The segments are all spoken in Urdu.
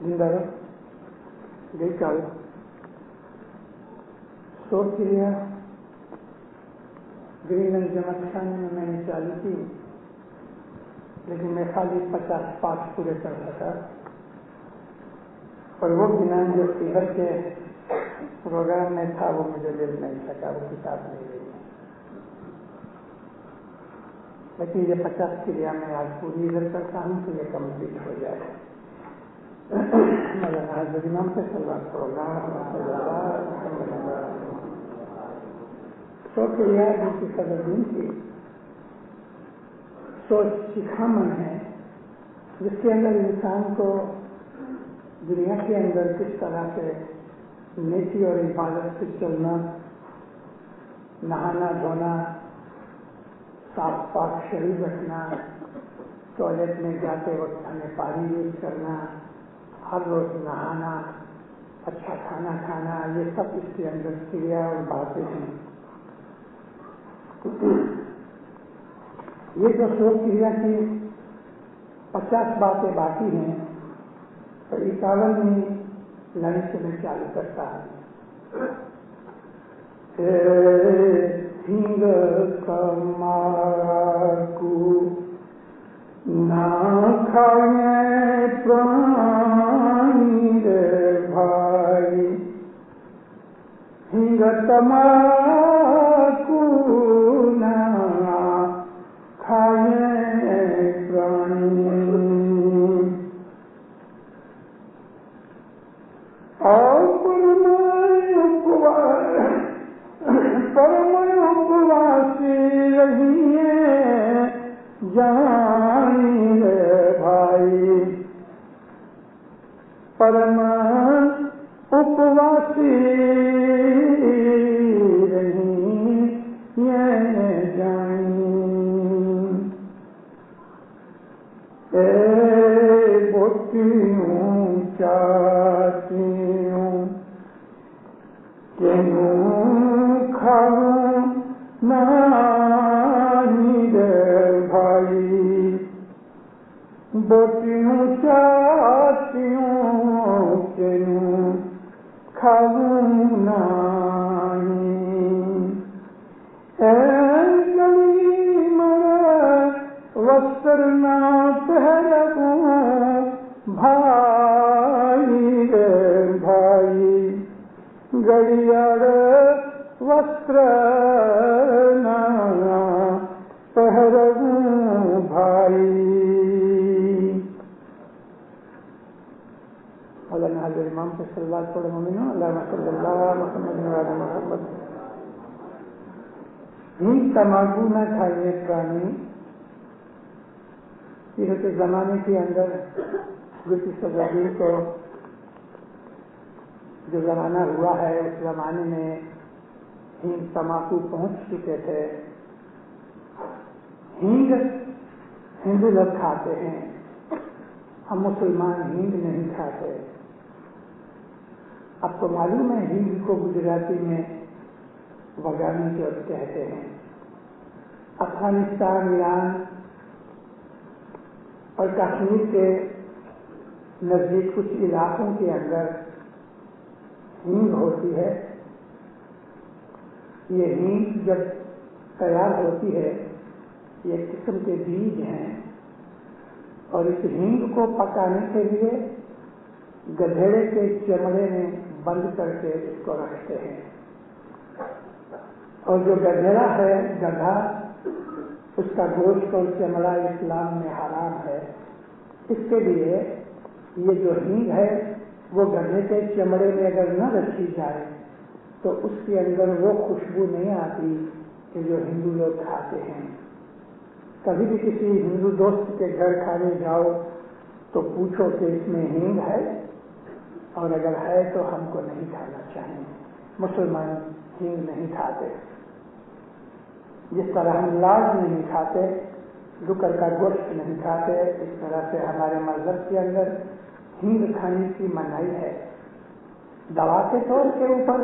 گئی کل شوق کریا گرین گنج جمع خانے میں نے چالو کی، لیکن میں خالی 50 پاس پورے کر سکا، اور وہ بنا جو فیور کے پروگرام میں تھا وہ مجھے مل نہیں سکا، وہ کتاب نہیں گئی، لیکن یہ 50 کریا میں آج پوری ادھر کرتا ہوں تو یہ کمپلیٹ ہو جائے۔ مولانا حضرت امام سے صلوات پروگرام سو کریا جن کی صدر دین کی سوچ سکھامن ہے، جس کے اندر انسان کو دنیا کے اندر کس طرح سے نیکی اور عبادت سے چلنا، نہانا دھونا، صاف پاک شریر رکھنا، ٹوائلٹ میں جاتے وقت ہمیں پانی یوز کرنا، ہر روز نہانا، اچھا کھانا کھانا، یہ سب اس کے اندر کریا اور باتیں ہیں۔ یہ جو شوق کریا کی 50 باتیں باقی ہیں تو 51ویں لائن سے میں چالو کرتا ہوں۔ ہنگ کماکو نہ کھائیں پرانی رے بھائی، ہنگ تماکو نہ کھائیں پرانی، اور پرمے اپواسی رہیے جانی رے بھائی، پرم اپواسی رہیے جانی، اے بوٹیوں چاٹیوں کینوں کھاؤں نانی رے بھائی، بوٹیوں چاٹیوں کینوں کھاؤں نانی، اے گلی مرے وستر نہ پہنوں بھائی رے بھائی، گڑیاڑ وستر نہ پہنوں بھائی۔ مولانا حضرت امام سے صلوات پڑھو مومنو، اللہم صلی اللہ محمد وعلی محمد۔ ہنگ تماکو نہ کھائیے پرانی، سیرت زمانے کے اندر گلتی صدر کو جو زمانہ ہوا ہے اس زمانے میں ہنگ تماکو پہنچ چکے تھے۔ ہنگ ہندو لوگ کھاتے ہیں، ہم مسلمان ہنگ نہیں کھاتے۔ اب تو معلوم ہے ہنگ کو گجراتی میں وگانی جو کہتے ہیں۔ افغانستان، ایران اور کشمیر کے نزدیک کچھ علاقوں کے اندر ہینگ ہوتی ہے۔ یہ ہینگ جب تیار ہوتی ہے یہ قسم کے بیج ہیں، اور اس ہینگ کو پکانے کے لیے گدھیڑے کے چمڑے میں بند کر کے اس کو رکھتے ہیں، اور جو گدھیڑا ہے گدھا، اس کا گوشت اور چمڑا اسلام میں حرام ہے۔ اس کے لیے یہ جو ہینگ ہے وہ گدھے کے چمڑے میں اگر نہ رکھی جائے تو اس کے اندر وہ خوشبو نہیں آتی کہ جو ہندو لوگ کھاتے ہیں۔ کبھی بھی کسی ہندو دوست کے گھر کھانے جاؤ تو پوچھو کہ اس میں ہینگ ہے، اور اگر ہے تو ہم کو نہیں کھانا چاہیے۔ مسلمان ہینگ نہیں کھاتے، جس طرح ہم لاج نہیں کھاتے، ڈکر کا گوشت نہیں کھاتے، اس طرح سے ہمارے مذہب کے اندر ہینگ کھانے کی منائی ہے۔ دوا کے طور کے اوپر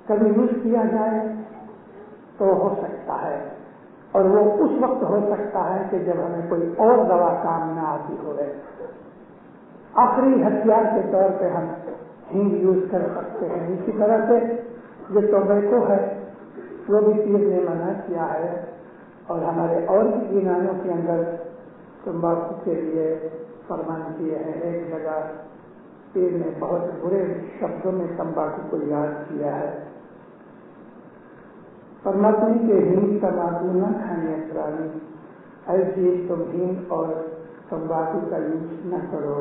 کبھی یوز کیا جائے تو ہو سکتا ہے، اور وہ اس وقت ہو سکتا ہے کہ جب ہمیں کوئی اور دوا کام نہ آتی ہو۔ آخری ہتھیار کے طور پہ ہم ہینگ یوز کر سکتے ہیں. اسی طرح سے جو ٹوبیکو ہے وہ بھی پیر نے منع کیا ہے، اور ہمارے اور بھی ایمانوں کے اندر تمباکو کے لیے فرمان کیے ہیں. ایک جگہ پیر نے بہت برے شبدوں میں تمباکو کو یاد کیا ہے. فرماتے ہیں کہ ہینگ تمباکو نہ کھانے پرانی، ایسی تم ہینگ اور تمباکو کا یوز نہ کرو.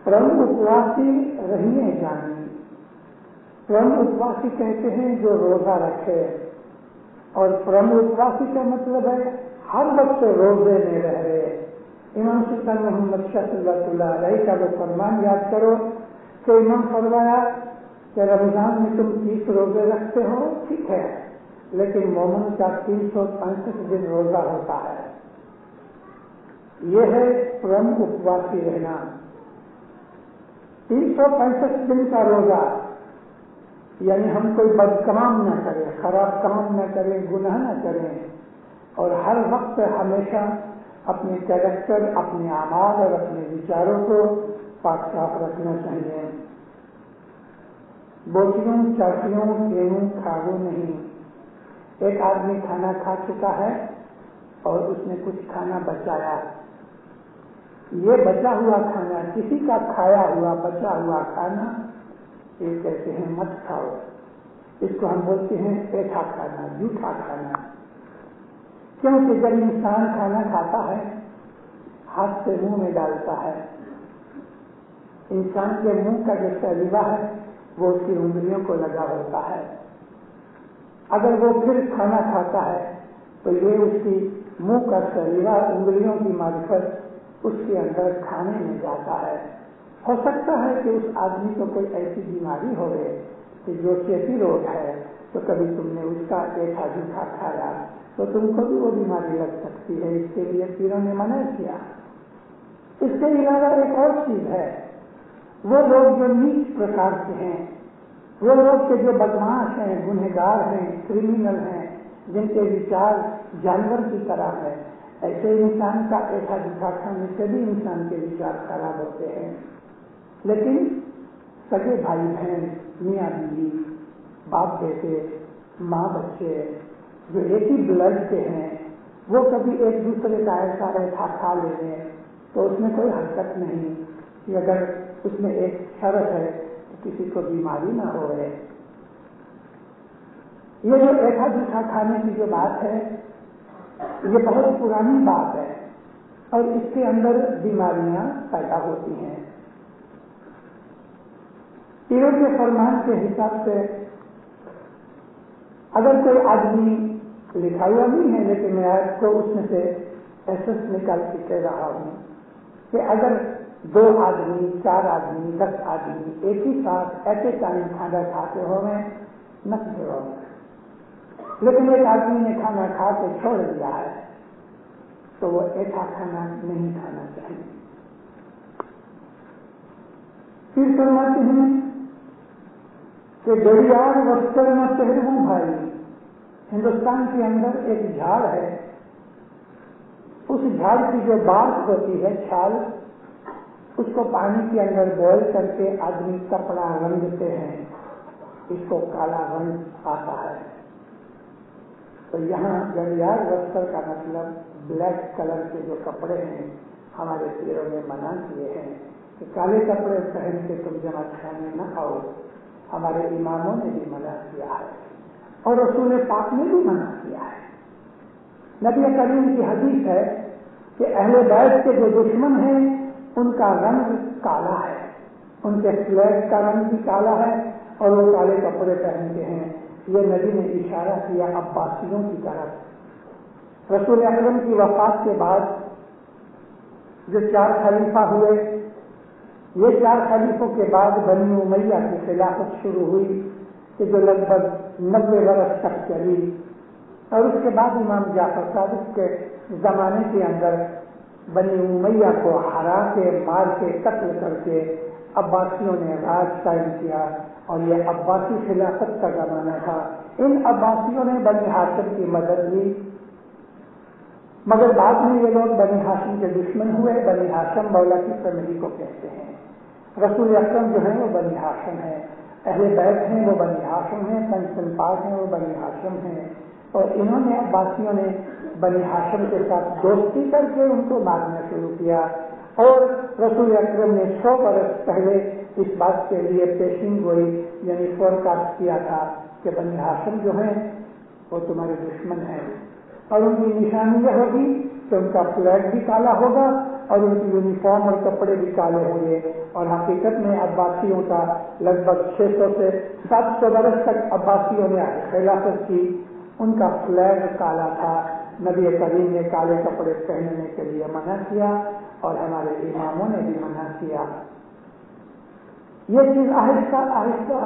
پرم اپواسی رہنے جانی. پرم اپواسی کہتے ہیں جو روزہ رکھے، اور پرم اپواسی کا مطلب ہے ہر وقت روزے میں رہ رہے. امام سلطان محمد شاہ صلی اللہ علیہ کا وہ فرمان یاد کرو کہ امام فرمایا کہ رمضان میں تم 30 روزے رکھتے ہو، ٹھیک ہے، لیکن مومن کا 365 دن روزہ ہوتا ہے. یہ ہے پرم اپواسی رہنا. 365 دن کا روزہ، یعنی ہم کوئی بد کام نہ کریں، خراب کام نہ کریں، گناہ نہ کریں، اور ہر وقت ہمیشہ اپنے کیریکٹر، اپنے اعمال اور اپنے وچاروں کو پاک صاف رکھنا چاہیے. بوٹیوں، چاٹیوں، گیہوں کھاؤ نہیں. ایک آدمی کھانا کھا چکا ہے اور اس نے کچھ کھانا بچایا. یہ بچا ہوا کھانا، کسی کا کھایا ہوا بچا ہوا کھانا، یہ کہتے ہیں مت کھاؤ. اس کو ہم بولتے ہیں پیٹھا کھانا، جھوٹا کھانا. کیونکہ جب انسان کھانا کھاتا ہے ہاتھ سے منہ میں ڈالتا ہے، انسان کے منہ کا جو سلیقہ ہے وہ اس کی انگلیوں کو لگا ہوتا ہے. اگر وہ پھر کھانا کھاتا ہے تو یہ اس کی منہ کا سلیقہ، انگلیوں کی معرفت اس کے اندر کھانے میں جاتا ہے. ہو سکتا ہے کہ اس آدمی کو کوئی ایسی بیماری ہو گئے کہ جو چیپی روگ ہے، تو کبھی تم نے اس کا پیٹھا جھوٹا کھایا تو تم کو بھی وہ بیماری لگ سکتی ہے. اس کے لیے پیروں نے منع کیا. اس کے علاوہ ایک اور چیز ہے، وہ لوگ جو نیچ پرکار کے ہیں، وہ لوگ کے جو بدماش ہیں، گنہگار ہیں، کرمینل ہیں، جن کے وچار جانور کی طرح ہے، ایسے انسان کا ایسا جھوٹا کھانے سے بھی انسان کے وچار خراب ہوتے ہیں. لیکن سگے بھائی بہن، میاں بیوی، باپ بیٹے، ماں بچے جو ایک ہی بلڈ کے ہیں، وہ کبھی ایک دوسرے کا ایسا کھا لے لیں تو اس میں کوئی حرکت نہیں کہ اگر اس میں ایک شرط ہے کہ کسی کو بیماری نہ ہو رہے. یہ جو ایسا جھوٹا کھانے کی جو بات ہے یہ بہت پرانی بات ہے، اور اس کے اندر بیماریاں پیدا ہوتی ہیں. پیروں کے فرمان کے حساب سے اگر کوئی آدمی، لکھا ہوا نہیں ہے لیکن میں آپ کو اس میں سے ایسس نکال کے کہہ رہا ہوں کہ اگر 2 آدمی، 4 آدمی، 10 آدمی ایک ہی ساتھ ایٹ اے ٹائم کھانا کھاتے ہوئے نقص ہو، لیکن ایک آدمی نے کھانا کھا کے چھوڑ دیا ہے تو وہ ایسا کھانا نہیں کھانا چاہیے. پھر فرماتے ہیں کہ گڑیار وستر نہ پہنوں بھائی. ہندوستان کے اندر ایک جھاڑ ہے، اس جھاڑ کی جو بارک ہوتی ہے، چھال، اس کو پانی کے اندر بوائل کر کے آدمی کپڑا رنگتے ہیں، اس کو کالا رنگ آتا ہے. تو یہاں گڑیار وستر کا مطلب بلیک کلر کے جو کپڑے ہیں ہمارے پیروں نے منع کیے ہیں کہ کالے کپڑے پہن کے تم جماعت خانے نہ آؤ. ہمارے اماموں نے بھی منع کیا ہے اور رسول پاک نے بھی منع کیا ہے. نبی کریم کی حدیث ہے کہ اہل بیت کے جو دشمن ہیں ان کا رنگ کالا ہے، ان کے فلیگ کا رنگ بھی کالا ہے اور وہ کالے کپڑے پہنتے ہیں. یہ نبی نے اشارہ کیا عباسیوں کی طرف. رسول اکرم کی وفات کے بعد جو 4 خلیفہ ہوئے، یہ 4 خلیفوں کے بعد بنی امیہ کی خلافت شروع ہوئی کہ جو لگ بھگ 90 برس تک چلی، اور اس کے بعد امام جعفر صادق کے زمانے کے اندر بنی امیہ کو ہرا کے، مار کے، قتل کر کے عباسیوں نے راج قائم کیا، اور یہ عباسی خلافت کا زمانہ تھا. ان عباسیوں نے بنی ہاشم کی مدد لی مگر بعد میں یہ لوگ بنی ہاشم کے دشمن ہوئے. بنی ہاشم مولا کی فیملی کو کہتے ہیں. رسول اکرم جو ہیں وہ بنی ہاشم ہیں، اہل بیت ہیں وہ بنی ہاشم ہیں، پنج پاک ہیں وہ بنی ہاشم ہیں. اور انہوں نے عباسیوں نے بنی ہاشم کے ساتھ دوستی کر کے ان کو مارنا شروع کیا. اور رسول اکرم نے 100 برس پہلے اس بات کے لیے پیشین گوئی یعنی فورکاسٹ کیا تھا کہ بنی ہاشم جو ہیں وہ تمہارے دشمن ہیں، اور ان کی نشانی یہ ہوگی کہ ان کا فلیگ بھی کالا ہوگا اور ان کی یونیفارم اور کپڑے بھی کالے ہوں گے. اور حقیقت میں عباسیوں کا لگ بھگ 600 سے 700 برس تک عباسیوں نے خلافت کی، ان کا فلیگ کالا تھا. نبی کریم نے کالے کپڑے پہننے کے لیے منع کیا اور ہمارے اماموں نے بھی منع کیا. یہ چیز آہستہ آہستہ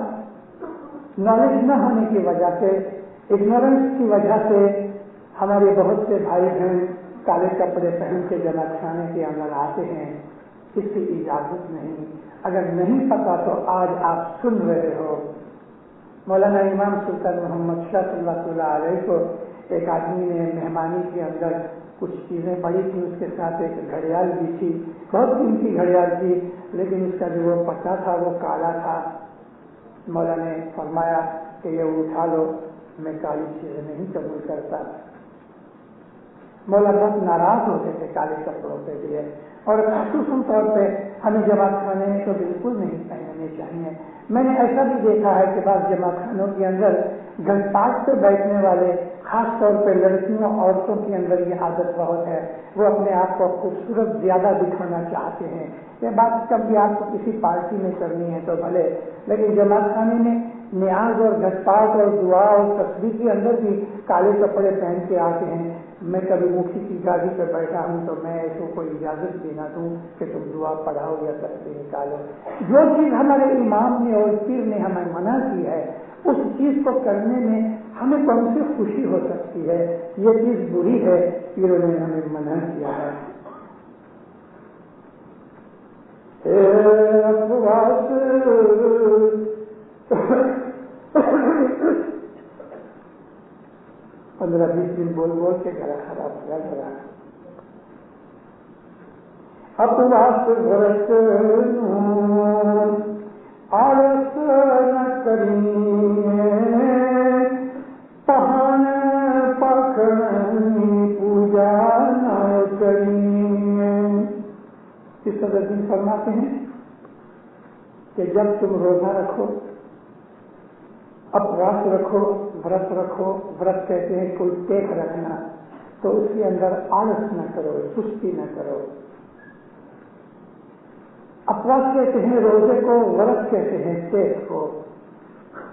نالج نہ ہونے کی وجہ سے، اگنورنس کی وجہ سے ہمارے بہت سے بھائی بہن کالے کپڑے پہن کے جماعت خانے کے اندر آتے ہیں. اس کی اجازت نہیں. اگر نہیں پتا تو آج آپ سن رہے ہو. مولانا امام سلطان محمد شاہ صلی اللہ علیہ کو ایک آدمی نے مہمانی کے اندر کچھ چیزیں پڑی تھی، اس کے ساتھ ایک گھڑیال بھی تھی، بہت قیمتی گھڑیال تھی، لیکن اس کا جو وہ پٹا تھا وہ کالا تھا. مولا نے فرمایا کہ یہ اٹھا لو، میں کالی چیزیں نہیں قبول کرتا. مولا بہت ناراض ہوتے تھے کالے کپڑوں کے لیے. اور خصوصاً طور پہ ہمیں جماعت خانے میں تو بالکل نہیں پہننے چاہیے. میں نے ایسا بھی دیکھا ہے کہ بعض جماعت خانوں کے اندر گھنٹاٹ پہ بیٹھنے والے، خاص طور پہ لڑکیوں عورتوں کے اندر یہ عادت بہت ہے، وہ اپنے آپ کو خوبصورت زیادہ دکھانا چاہتے ہیں. یہ بات کبھی آپ کو کسی پارٹی میں کرنی ہے تو بھلے، لیکن جماعت خانے میں نیاز اور گھٹپاٹ اور دعا اور تسبیح کے اندر بھی کالے کپڑے پہن کے آتے ہیں. میں کبھی مکھی کی گاڑی پہ بیٹھا ہوں تو میں ایسوں کو اجازت دینا دوں کہ تم دعا پڑھاؤ یا تسبیح نکالو. جو چیز ہمارے امام نے اور پیر نے ہمیں منع کی ہے اس چیز کو کرنے میں ہمیں کون سی خوشی ہو سکتی ہے؟ یہ چیز بری ہے، پیروں نے ہمیں منع کیا ہے. 15-20 دن بول بول کے گلا خراب ہوا گیا. اپواس بھرت آلس نہ کریے، پہن پکڑنی پوجا نہ کریے. اس طرح دن فرماتے ہیں کہ جب تم روزہ رکھو، اپواس رکھو، ورت رکھو، ورت کہتے ہیں کوئی ٹیک رکھنا، تو اس کے اندر آلس نہ کرو، سستی نہ کرو. اپواس کہتے ہیں روزے کو، ورت کہتے ہیں ٹیک کو.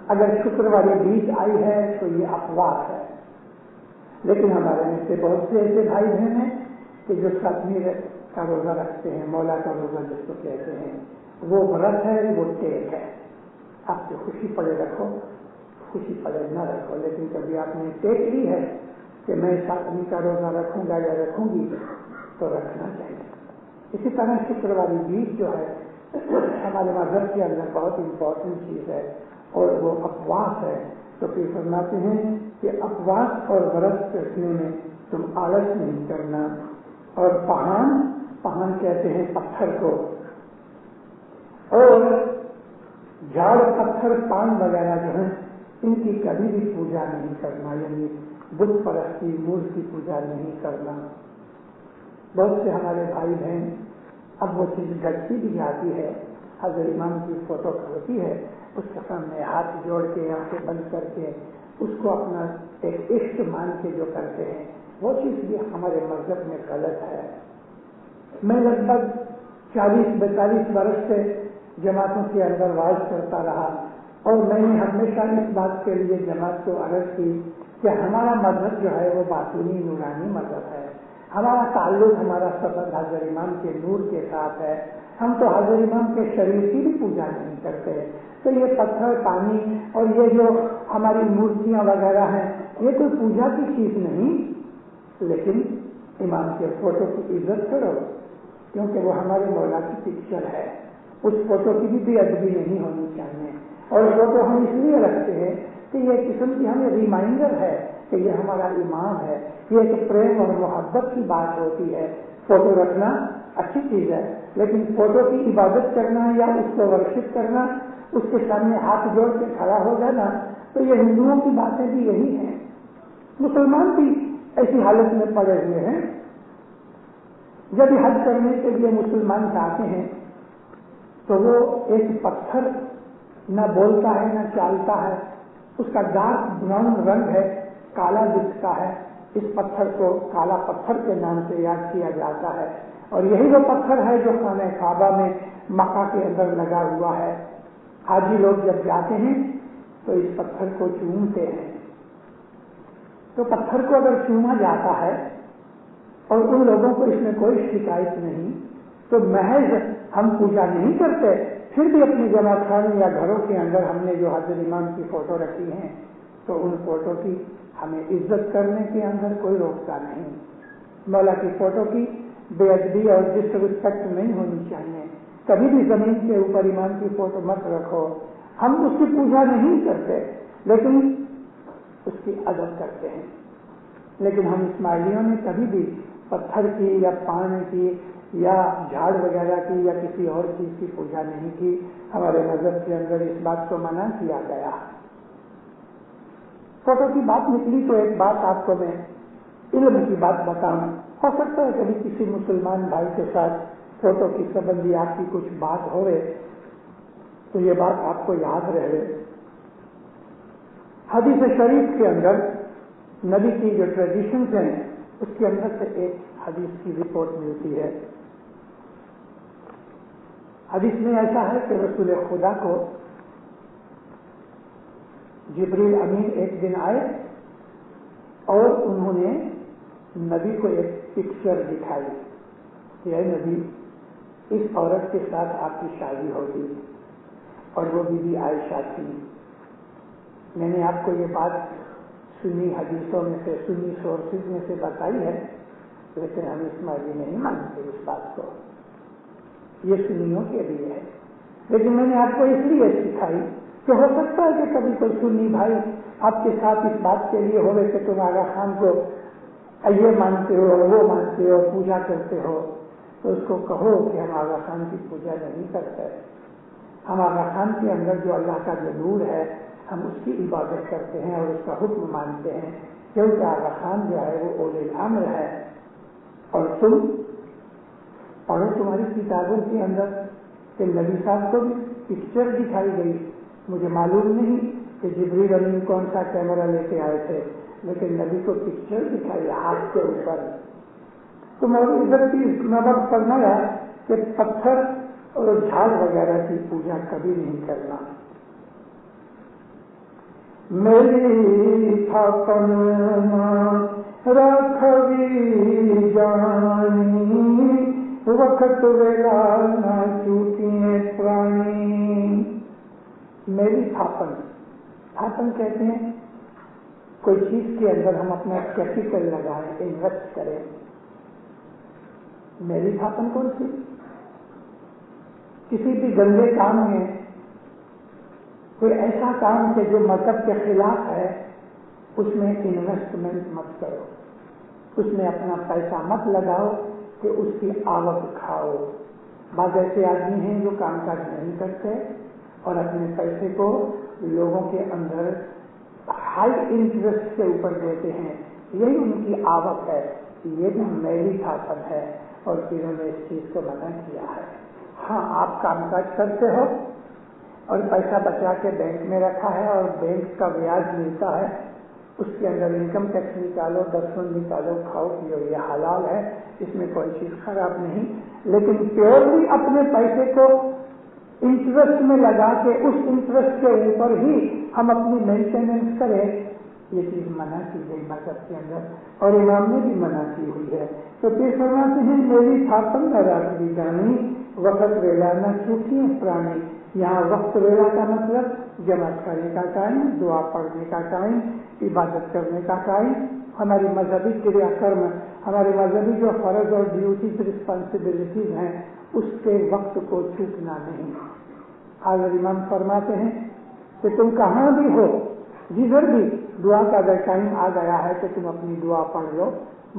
اگر شکر والی بیچ آئی ہے تو یہ اپواس ہے. لیکن ہمارے میں سے بہت سے ایسے بھائی بہن ہیں کہ جو ساتویں کا روزہ رکھتے ہیں، مولا کا روزہ جس کو کہتے ہیں، وہ ورت ہے، وہ ٹیک ہے. آپ کو خوشی پڑے رکھو، خوشی پڑے نہ رکھو، لیکن کبھی آپ نے ٹیک لی ہے کہ میں ساتویں کا روزہ رکھوں گا یا رکھوں گی تو رکھنا چاہیے. اسی طرح شکر والی بیج جو ہے ہمارے مذہب کے اندر بہت امپورٹنٹ چیز ہے اور وہ اپواس ہے. تو پھر فرماتے ہیں کہ اپواس اور ورت رکھنے میں تم آلس نہیں کرنا. اور پہان کہتے ہیں پتھر کو، اور جھاڑ پتھر پان وغیرہ جو ہیں ان کی کبھی بھی پوجا نہیں کرنا، یعنی بت پرستی، مورتی کی پوجا نہیں کرنا. بہت سے ہمارے بھائی بہن اب وہ چیز گھٹتی بھی جاتی ہے. حضرت امام کی فوٹو کھڑتی ہے، اس کے سامنے ہاتھ جوڑ کے آنکھیں بند کر کے اس کو اپنا ایک عشق مان کے جو کرتے ہیں، وہ چیز بھی ہمارے مذہب میں غلط ہے. میں لگ بھگ 40-42 برس سے جماعتوں کے اندر واعظ کرتا رہا اور میں نے ہمیشہ اس بات کے لیے جماعت کو عرض کی کہ ہمارا مذہب جو ہے وہ باطنی نورانی مذہب ہے. ہمارا تعلق، ہمارا سبب حضرت امام کے نور کے ساتھ ہے. ہم تو حضرت امام کے شریر کی بھی پوجا نہیں کرتے. تو یہ پتھر پانی اور یہ جو ہماری مورتیاں وغیرہ ہیں یہ کوئی پوجا کی چیز نہیں، لیکن امام کے فوٹو کی عزت کرو کیونکہ وہ ہمارے مولا کی پکچر ہے. اس فوٹو کی بھی بے ادبی نہیں ہونی چاہیے. اور فوٹو ہم اس لیے رکھتے ہیں کہ یہ قسم کی ہمیں ریمائنڈر ہے کہ یہ ہمارا امام ہے، یہ ایک پریم اور محبت کی بات ہوتی ہے. فوٹو رکھنا اچھی چیز ہے، لیکن فوٹو کی عبادت کرنا یا اس کو ورشپ کرنا، اس کے سامنے ہاتھ جوڑ کے کھڑا ہو جانا، تو یہ ہندوؤں کی باتیں بھی یہی ہیں. مسلمان بھی ایسی حالت میں پڑے ہوئے ہیں. جب حج کرنے کے لیے مسلمان جاتے ہیں تو وہ ایک پتھر نہ بولتا ہے نہ چالتا ہے، اس کا ڈارک براؤن رنگ ہے، کالا دکھتا ہے. اس پتھر کو کالا پتھر کے نام سے یاد کیا جاتا ہے، اور یہی وہ پتھر ہے جو خانہ کعبہ میں مکہ کے اندر لگا ہوا ہے. حاجی لوگ جب جاتے ہیں تو اس پتھر کو چومتے ہیں. تو پتھر کو اگر چوما جاتا ہے اور ان لوگوں کو اس میں کوئی شکایت نہیں، تو محض ہم پوجا نہیں کرتے، پھر بھی اپنی جمع خانے یا گھروں کے اندر ہم نے جو حضرت امام کی فوٹو رکھی ہیں تو ان فوٹو کی ہمیں عزت کرنے کے اندر کوئی روکتا نہیں. مولا کی فوٹو کی بے ادبی اور ڈس رسپیکٹ نہیں ہونی چاہیے. کبھی بھی زمین کے اوپر امام کی فوٹو مت رکھو. ہم اس کی پوجا نہیں کرتے لیکن اس کی ادب کرتے ہیں. لیکن ہم اسماعیلیوں نے کبھی بھی پتھر کی یا پان کی یا جھاڑ وغیرہ کی یا کسی اور چیز کی پوجا نہیں کی. ہمارے مذہب کے اندر اس بات کو منع کیا گیا. فوٹو کی بات نکلی تو ایک بات آپ کو میں علم کی بات بتاؤں. ہو سکتا ہے کبھی کسی مسلمان بھائی کے ساتھ فوٹو کی سبندی آپ کی کچھ بات ہوئے تو یہ بات آپ کو یاد رہے. حدیث شریف کے اندر نبی کی جو ٹریڈیشنز ہیں اس کے اندر سے ایک حدیث کی رپورٹ ملتی ہے. حدیث میں ایسا ہے کہ رسول خدا کو جبریل امین ایک دن آئے اور انہوں نے نبی کو ایک پکچر دکھائی کہ اے نبی، اس عورت کے ساتھ آپ کی شادی ہوگی، اور وہ بی بی عائشہ تھی. میں نے آپ کو یہ بات سنی حدیثوں میں سے، سنی سورسز میں سے بتائی ہے، لیکن ہم اسماعیلی نہیں مانتے اس بات کو. یہ سنیوں کے لیے ہے، لیکن میں نے آپ کو اس لیے سکھائی کہ ہو سکتا ہے کہ کبھی کوئی سنی بھائی آپ کے ساتھ اس بات کے لیے ہوئے کہ تم آغا خان کو یہ مانتے ہو وہ مانتے ہو پوجا کرتے ہو، تو اس کو کہو کہ ہم آغا خان کی پوجا نہیں کرتے. ہم آغا خان کے اندر جو اللہ کا جو نور ہے ہم اس کی عبادت کرتے ہیں اور اس کا حکم مانتے ہیں، کیونکہ آغا خان جو ہے وہ اولی الامر ہے. اور تم پڑھو تمہاری کتابوں کے اندر کہ نبی صاحب کو بھی پکچر دکھائی گئی. مجھے معلوم نہیں کہ جبریل امین کون سا کیمرہ لے کے آئے تھے، لیکن نبی کو پکچر دکھائی ہاتھ کے اوپر. تو مولوی عزت کی نظر کرنا ہے کہ پتھر اور جھاڑ وغیرہ کی پوجا کبھی نہیں کرنا. میری تھاپن رکھوی جانی وقت ویلا نہ چوٹیاں پرانی. میری تھاپن، تھاپن کہتے ہیں کوئی چیز کے اندر ہم اپنا کیپیٹل لگائیں، انویسٹ کریں. میری تھاپن کون سی؟ کسی بھی گندے کام میں کوئی ایسا کام کہ جو مذہب کے خلاف ہے اس میں انویسٹمنٹ مت کرو، اس میں اپنا پیسہ مت لگاؤ کہ اس کی آوک کھاؤ. بعض ایسے آدمی ہیں جو کام کاج نہیں کرتے اور اپنے پیسے کو لوگوں کے اندر ہائی انٹرسٹ کے اوپر دیتے ہیں، یہی ان کی آوک ہے. یہ بھی میری تھاپن ہے اور انہوں نے اس چیز کو منع کیا ہے. ہاں آپ کام کاج کرتے ہو اور پیسہ بچا کے بینک میں رکھا ہے اور بینک کا بیاج ملتا ہے، اس کے اندر انکم ٹیکس نکالو، دسمن نکالو، کھاؤ پیو، یہ حلال ہے، اس میں کوئی چیز خراب نہیں. لیکن پیورلی اپنے پیسے کو انٹرسٹ میں لگا کے اس انٹرسٹ کے اوپر ہی ہم اپنی مینٹیننس کریں، یہ چیز منع کی گئی مذہب کے اندر اور امام نے بھی منع کی ہوئی ہے. تو پھر فرماتے ہیں میری تھاپن نہ رکھوی جانی وقت ویلا نہ چوٹیاں پرانی. یہاں وقت ویلا کا مطلب جماعت کرنے کا ٹائم، دعا پڑھنے کا ٹائم، عبادت کرنے کا ٹائم. ہماری مذہبی کریا کرم، ہمارے مذہبی جو فرض اور ڈیوٹیز رسپانسبلٹیز ہیں اس کے وقت کو چوکنا نہیں. حضرت امام فرماتے ہیں کہ تم کہاں بھی ہو، جدھر بھی دعا کا اگر ٹائم آ گیا ہے تو تم اپنی دعا پڑھ لو،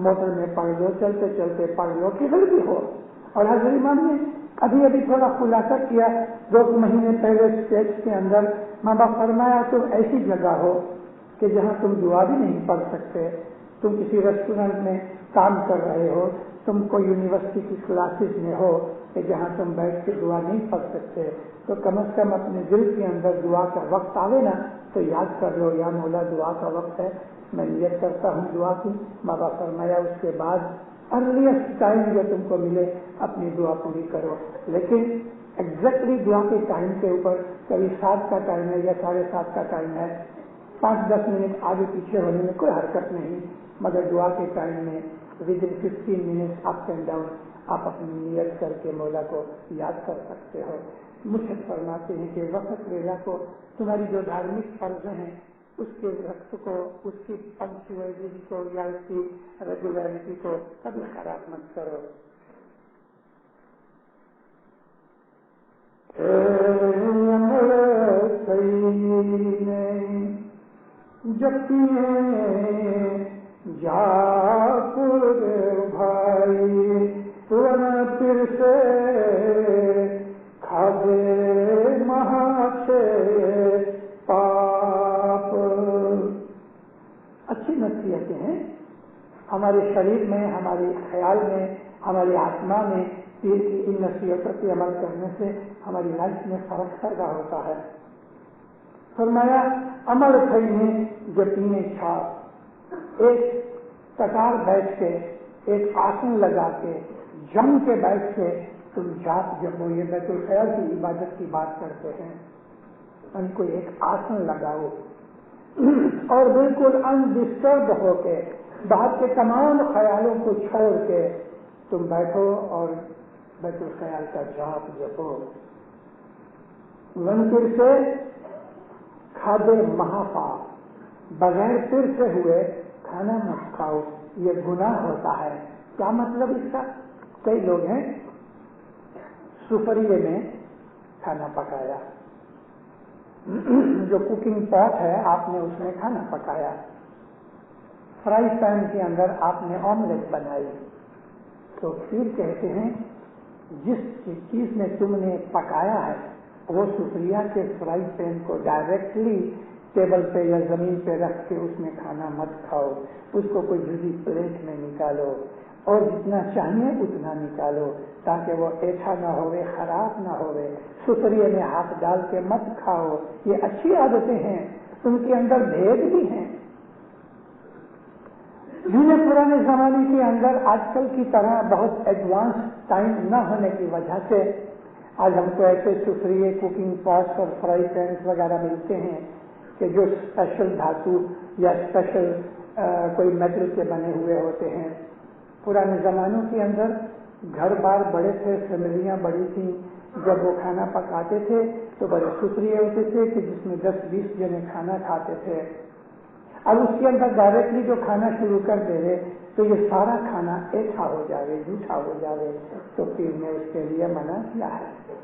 موٹر میں پڑھ لو، چلتے چلتے پڑھ لو، کدھر بھی ہو۔ اور حضرت امام نے ابھی تھوڑا خلاصہ کیا، 2 مہینے پہلے اسٹیج کے اندر ماں باپ فرمایا تم ایسی جگہ ہو کہ جہاں تم دعا بھی نہیں پڑھ سکتے، تم کسی ریسٹورینٹ میں کام کر رہے ہو، تم کوئی یونیورسٹی کی کلاسز میں ہو کہ جہاں تم بیٹھ کے دعا نہیں پڑھ سکتے، تو کم از کم اپنے دل کے اندر دعا کا وقت آوے نا تو یاد کر لو یا مولا دعا کا وقت ہے، میں نیت کرتا ہوں دعا کی۔ ماں باپ فرمایا اس کے بعد ارلیسٹ ٹائم جو تم کو ملے اپنی دعا پوری کرو، لیکن ایگزیکٹلی دعا کے ٹائم کے اوپر کبھی 7 کا ٹائم ہے یا 7:30 کا ٹائم ہے، 5-10 منٹ آگے پیچھے ہونے میں کوئی حرکت نہیں، مگر دعا کے ٹائم میں ودن 15 منٹ اپ اینڈ ڈاؤن آپ اپنی نیت کر کے مولا کو یاد کر سکتے ہو۔ مجھے فرماتے ہیں کہ وقت ویلا کو تمہاری جو دھارمک فرض ہیں اس کے وقت کو، اس کی پنکچوئلٹی کو یا اس کی ریگولیرٹی کو کبھی خراب مت کرو۔ جا پور بھائی ون پھر سے کھادے مہا سے پاپ۔ اچھی نصیحتیں ہیں، ہمارے شریر میں، ہمارے خیال میں، ہماری آتما میں ان نصیحتوں پہ عمل کرنے سے ہماری لائف میں فرق پیدا ہوتا ہے۔ فرمایا عمل تھئی جتینے چھاپ، ایک قطار بیٹھ کے، ایک آسن لگا کے، جم کے بیٹھ کے تم جاپ جپو۔ یہ بیت الخیال کی عبادت کی بات کرتے ہیں، ان کو ایک آسن لگاؤ اور بالکل انڈسٹرب ہو کے، باہر کے تمام خیالوں کو چھوڑ کے تم بیٹھو اور بیت الخیال کا جاپ جپو۔ منکر سے کھادے مہاپاپ، بغیر پھر سے ہوئے کھانا مت کھاؤ، یہ گناہ ہوتا ہے۔ کیا مطلب اس کا؟ کئی لوگ ہیں سپریے میں کھانا پکایا، جو کوکنگ پاٹ ہے آپ نے اس میں کھانا پکایا، فرائی پین کے اندر آپ نے آملیٹ بنائی، تو پھر کہتے ہیں جس چیز میں تم نے پکایا ہے وہ سپریا کے فرائی پین کو ڈائریکٹلی ٹیبل پہ یا زمین پہ رکھ کے اس میں کھانا مت کھاؤ، اس کو کوئی جدی پلیٹ میں نکالو اور جتنا چاہیے اتنا نکالو تاکہ وہ ایٹھا نہ ہوئے، خراب نہ ہوئے۔ سپریے میں ہاتھ ڈال کے مت کھاؤ، یہ اچھی عادتیں ہیں، ان کے اندر بھید بھی ہیں۔ یہ پرانے زمانے کے اندر آج کل کی طرح بہت ایڈوانس ٹائم نہ ہونے کی وجہ سے آج ہم کو ایسے سپریے، کوکنگ پاٹس اور فرائی پینس وغیرہ ملتے ہیں کہ جو اسپیشل دھاتو یا اسپیشل کوئی میٹل کے بنے ہوئے ہوتے ہیں۔ پرانے زمانوں کے اندر گھر بار بڑے تھے، فیملیاں بڑی تھیں، جب وہ کھانا پکاتے تھے تو بڑے سپریے ہوتے تھے کہ جس میں 10-20 جنے کھانا کھاتے تھے۔ اب اس کے اندر ڈائریکٹلی جو کھانا شروع کر دے رہے تو یہ سارا کھانا ایٹھا ہو جاوے، جھوٹا ہو جاوے، تو پھر نے اس کے لیے منع کیا ہے۔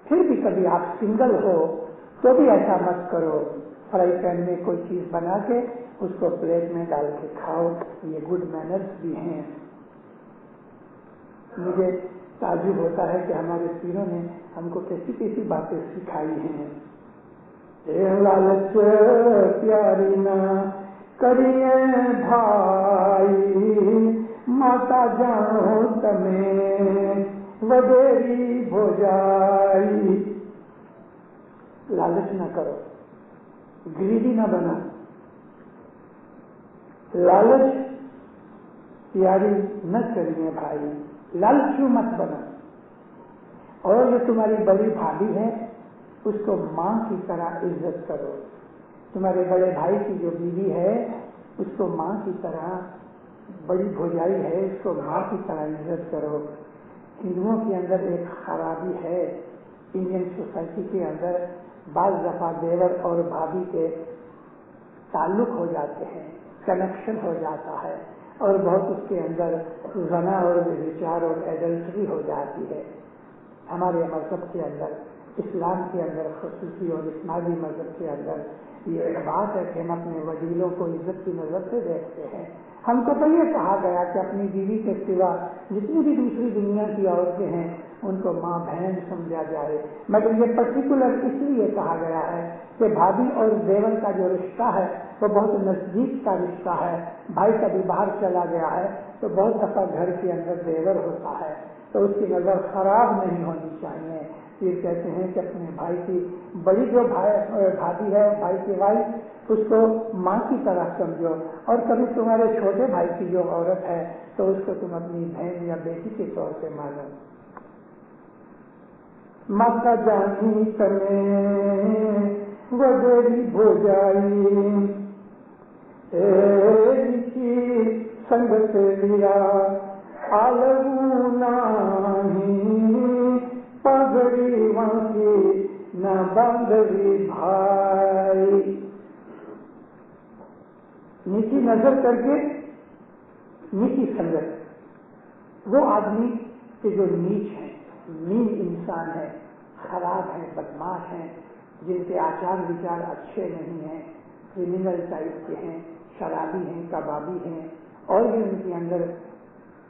پھر بھی کبھی آپ سنگل ہو تو بھی ایسا مت کرو، فرائی پین میں کوئی چیز بنا کے اس کو پلیٹ میں ڈال کے کھاؤ، یہ گڈ مینرز بھی ہیں۔ مجھے تعجب ہوتا ہے کہ ہمارے پیروں نے ہم کو کیسی کیسی باتیں سکھائی ہیں۔ لالچ پیاری نہ کریے بھائی، ماتا جانو تمہیں ودیری بھوجائی۔ لالچ نہ کرو، گریڈی نہ بنا، لالچ پیاری نہ کریے بھائی، لالچو مت بنا۔ اور جو تمہاری بڑی بھابھی ہے اس کو ماں کی طرح عزت کرو، تمہارے بڑے بھائی کی جو بیوی ہے اس کو ماں کی طرح، بڑی بھوجائی ہے اس کو ماں کی طرح عزت کرو۔ ہندوؤں کے اندر ایک خرابی ہے، انڈین سوسائٹی کے اندر بعض دفعہ دیور اور بھابھی کے تعلق ہو جاتے ہیں، کنیکشن ہو جاتا ہے اور بہت اس کے اندر زنا اور وچار اور ایڈلٹری ہو جاتی ہے۔ ہمارے مذہب کے اندر، اسلام کے اندر خصوصی اور اسماعیلی مذہب کے اندر یہ ایک بات ہے کہ ہم اپنے وڈیلوں کو عزت کی نظر سے دیکھتے ہیں. ہم کو تو یہ کہا گیا کہ اپنی بیوی کے سوا جتنی بھی دوسری دنیا کی عورتیں ہیں ان کو ماں بہن سمجھا جائے، مگر یہ پرٹیکولر اس لیے کہا گیا ہے کہ بھابھی اور دیور کا جو رشتہ ہے وہ بہت نزدیک کا رشتہ ہے. بھائی کبھی باہر چلا گیا ہے تو بہت دفعہ گھر کے اندر دیور ہوتا ہے تو اس کی نظر خراب نہیں ہونی چاہیے. پھر کہتے ہیں کہ اپنے بھائی کی بڑی جو بھابھی ہے بھائی کی وائف اس کو ماں کی طرح سمجھو، اور کبھی تمہارے چھوٹے بھائی کی جو عورت ہے تو اس کو تم اپنی بہن یا بیٹی کے طور پہ مانو. ماتا جانی تمہیں وڈیری بھوجائی سنگت لیا آلو نہیں پگڑی واقعی نہ باندھوی بھائی. نیچی نظر کر کے نیچی سنگت، وہ آدمی کے جو نیچ ہیں، نیچ انسان ہے، خراب ہیں، بدماش ہیں، جن کے آچار وچار اچھے نہیں ہیں، کرمنل ٹائپ کے ہیں، شرابی ہیں، کبابی ہیں، اور بھی ان کے اندر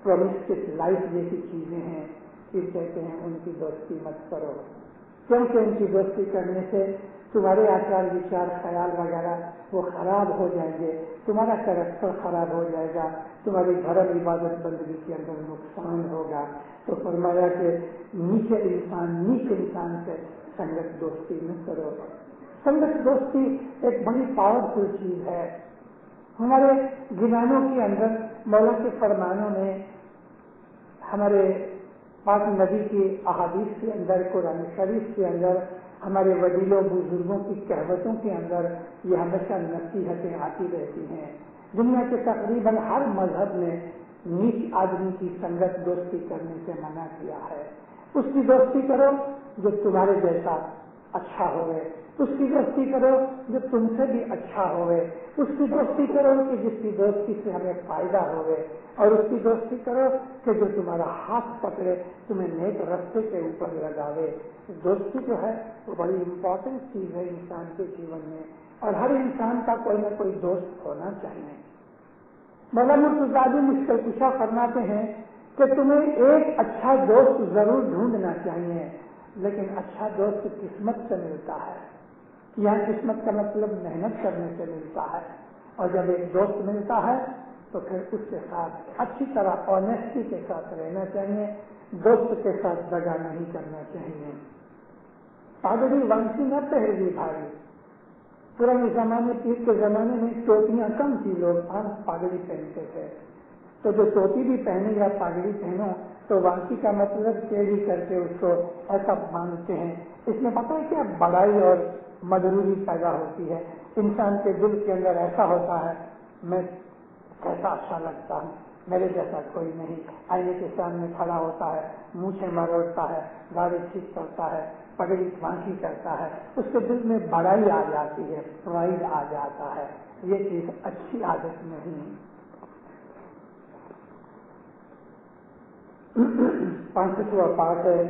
پرومسکس لائف جیسی چیزیں ہیں. پھر کہتے ہیں ان کی دوستی مت کرو، کیونکہ ان کی دوستی کرنے سے تمہارے آچار وچار خیال وغیرہ وہ خراب ہو جائیں گے، تمہارا کریکٹر خراب ہو جائے گا، تمہاری دھرم عبادت بندگی کے اندر نقصان ہوگا. تو فرمایا کہ نیچے انسان سے سنگت دوستی نہ کرو. سنگت دوستی ایک بڑی پاورفل چیز ہے. ہمارے گنانوں کے اندر مولا کے فرمانوں میں، ہمارے پاک نبی کی احادیث کے اندر، قرآن شریف کے اندر، ہمارے وڈیلوں بزرگوں کی کہوتوں کے اندر یہ ہمیشہ نصیحتیں آتی رہتی ہیں. دنیا کے تقریباً ہر مذہب نے نیچ آدمی کی سنگت دوستی کرنے سے منع کیا ہے. اس کی دوستی کرو جو تمہارے جیسا اچھا ہوئے، اس کی دوستی کرو جو تم سے بھی اچھا ہوئے، اس کی دوستی کرو کہ جس کی دوستی سے ہمیں فائدہ ہوئے، اور اس کی دوستی کرو کہ جو تمہارا ہاتھ پکڑے، تمہیں نیک رستے کے اوپر لگاوے. دوستی جو ہے وہ بڑی امپورٹنٹ چیز ہے انسان کے جیون میں، اور ہر انسان کا کوئی نہ کوئی دوست ہونا چاہیے. مولانا مرتضی مشکل کشا فرماتے ہیں کہ تمہیں ایک اچھا دوست ضرور ڈھونڈنا چاہیے، لیکن اچھا دوست قسمت سے ملتا ہے. یہاں قسمت کا مطلب محنت کرنے سے ملتا ہے، اور جب ایک دوست ملتا ہے تو پھر اس کے ساتھ اچھی طرح آنیسٹی کے ساتھ رہنا چاہیے، دوست کے ساتھ دگا نہیں کرنا چاہیے. پاگڑی وانسی نہ پہلی بھائی. پرانے زمانے پیر کے زمانے میں ٹوپیاں کم تھی، لوگ عام پاگڑی پہنتے تھے. تو جو ٹوپی بھی پہنے یا پاگڑی پہنو تو وانسی کا مطلب ٹیڑھی کر کے اس کو ایسا باندھتے ہیں. اس میں پتہ ہے کیا بڑائی اور مغروری پیدا ہوتی ہے. انسان کے دل کے اندر ایسا ہوتا ہے میں کیسا اچھا لگتا ہوں، میرے جیسا کوئی نہیں. آئینے کے سامنے کھڑا ہوتا ہے، مونچھیں مروڑتا ہے، داڑھی ٹھیک کرتا ہے، پگڑی وانسی کرتا ہے، اس کے دل میں بڑائی آ جاتی ہے، پرائڈ آ جاتا ہے. یہ چیز اچھی عادت نہیں. 65واں پاٹ ہے.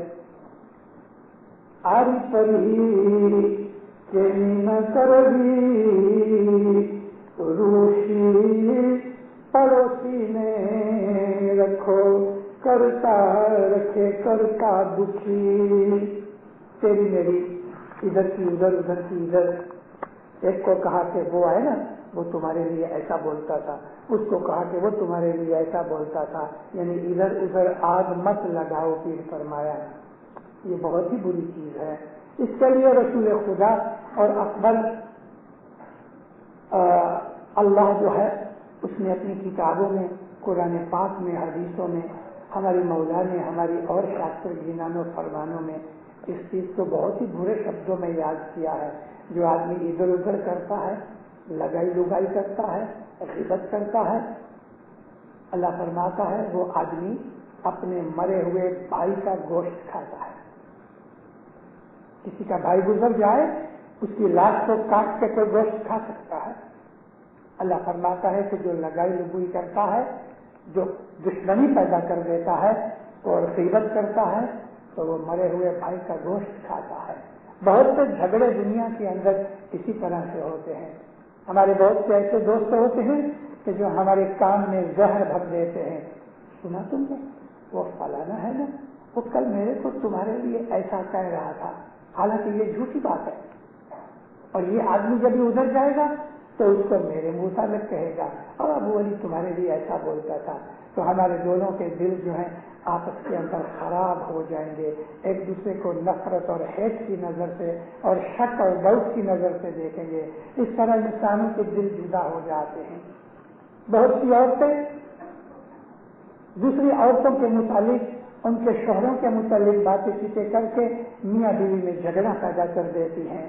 آری پری کے نہ کروی روشی پڑوسی نے رکھو کرتا رکھے کرتا دکھی. تیری میری ادھر کی ادھر ادھر کی ادھر. ایک کو کہا کہ وہ ہے نا وہ تمہارے لیے ایسا بولتا تھا، اس کو کہا کہ وہ تمہارے لیے ایسا بولتا تھا. یعنی ادھر ادھر آگ مت لگاؤ. پیر فرمایا یہ بہت ہی بری چیز ہے. اس کے لیے رسول خدا اور اکبر اللہ جو ہے اس نے اپنی کتابوں میں، قرآن پاک میں، حدیثوں میں، ہماری مولا نے ہماری اور شاستر گینانوں فرمانوں میں اس چیز کو بہت ہی برے شبدوں میں یاد کیا ہے. جو آدمی ادھر ادھر کرتا ہے، لگائی لگائی کرتا ہے، غیبت کرتا ہے، اللہ فرماتا ہے وہ آدمی اپنے مرے ہوئے بھائی کا گوشت کھاتا ہے. کسی کا بھائی گزر جائے اس کی لاش کو کاٹ کے کوئی گوشت کھا سکتا ہے؟ اللہ فرماتا ہے کہ جو لگائی لگوئی کرتا ہے، جو دشمنی پیدا کر دیتا ہے اور غیبت کرتا ہے تو وہ مرے ہوئے بھائی کا گوشت کھاتا ہے. بہت سے جھگڑے دنیا کے اندر اسی طرح سے ہوتے ہیں. ہمارے بہت سے ایسے دوست ہوتے ہیں کہ جو ہمارے کان میں زہر بھر دیتے ہیں. سنا تم نے وہ فلانا ہے نا, وہ کل میرے کو تمہارے لیے ایسا کہہ رہا تھا, حالانکہ یہ جھوٹی بات ہے. اور یہ آدمی جب بھی ادھر جائے گا تو اس کو میرے متعلق کہے گا, اور ابو علی تمہارے لیے ایسا بولتا تھا. تو ہمارے دونوں کے دل جو ہیں آپس کے اندر خراب ہو جائیں گے, ایک دوسرے کو نفرت اور ہیٹ کی نظر سے اور شک اور ڈاؤٹ کی نظر سے دیکھیں گے. اس طرح انسانوں کے دل جدا ہو جاتے ہیں. بہت سی عورتیں دوسری عورتوں کے متعلق ان کے شوہروں کے متعلق باتیں چیتیں کر کے میاں بیوی میں جھگڑا پیدا کر دیتی ہیں.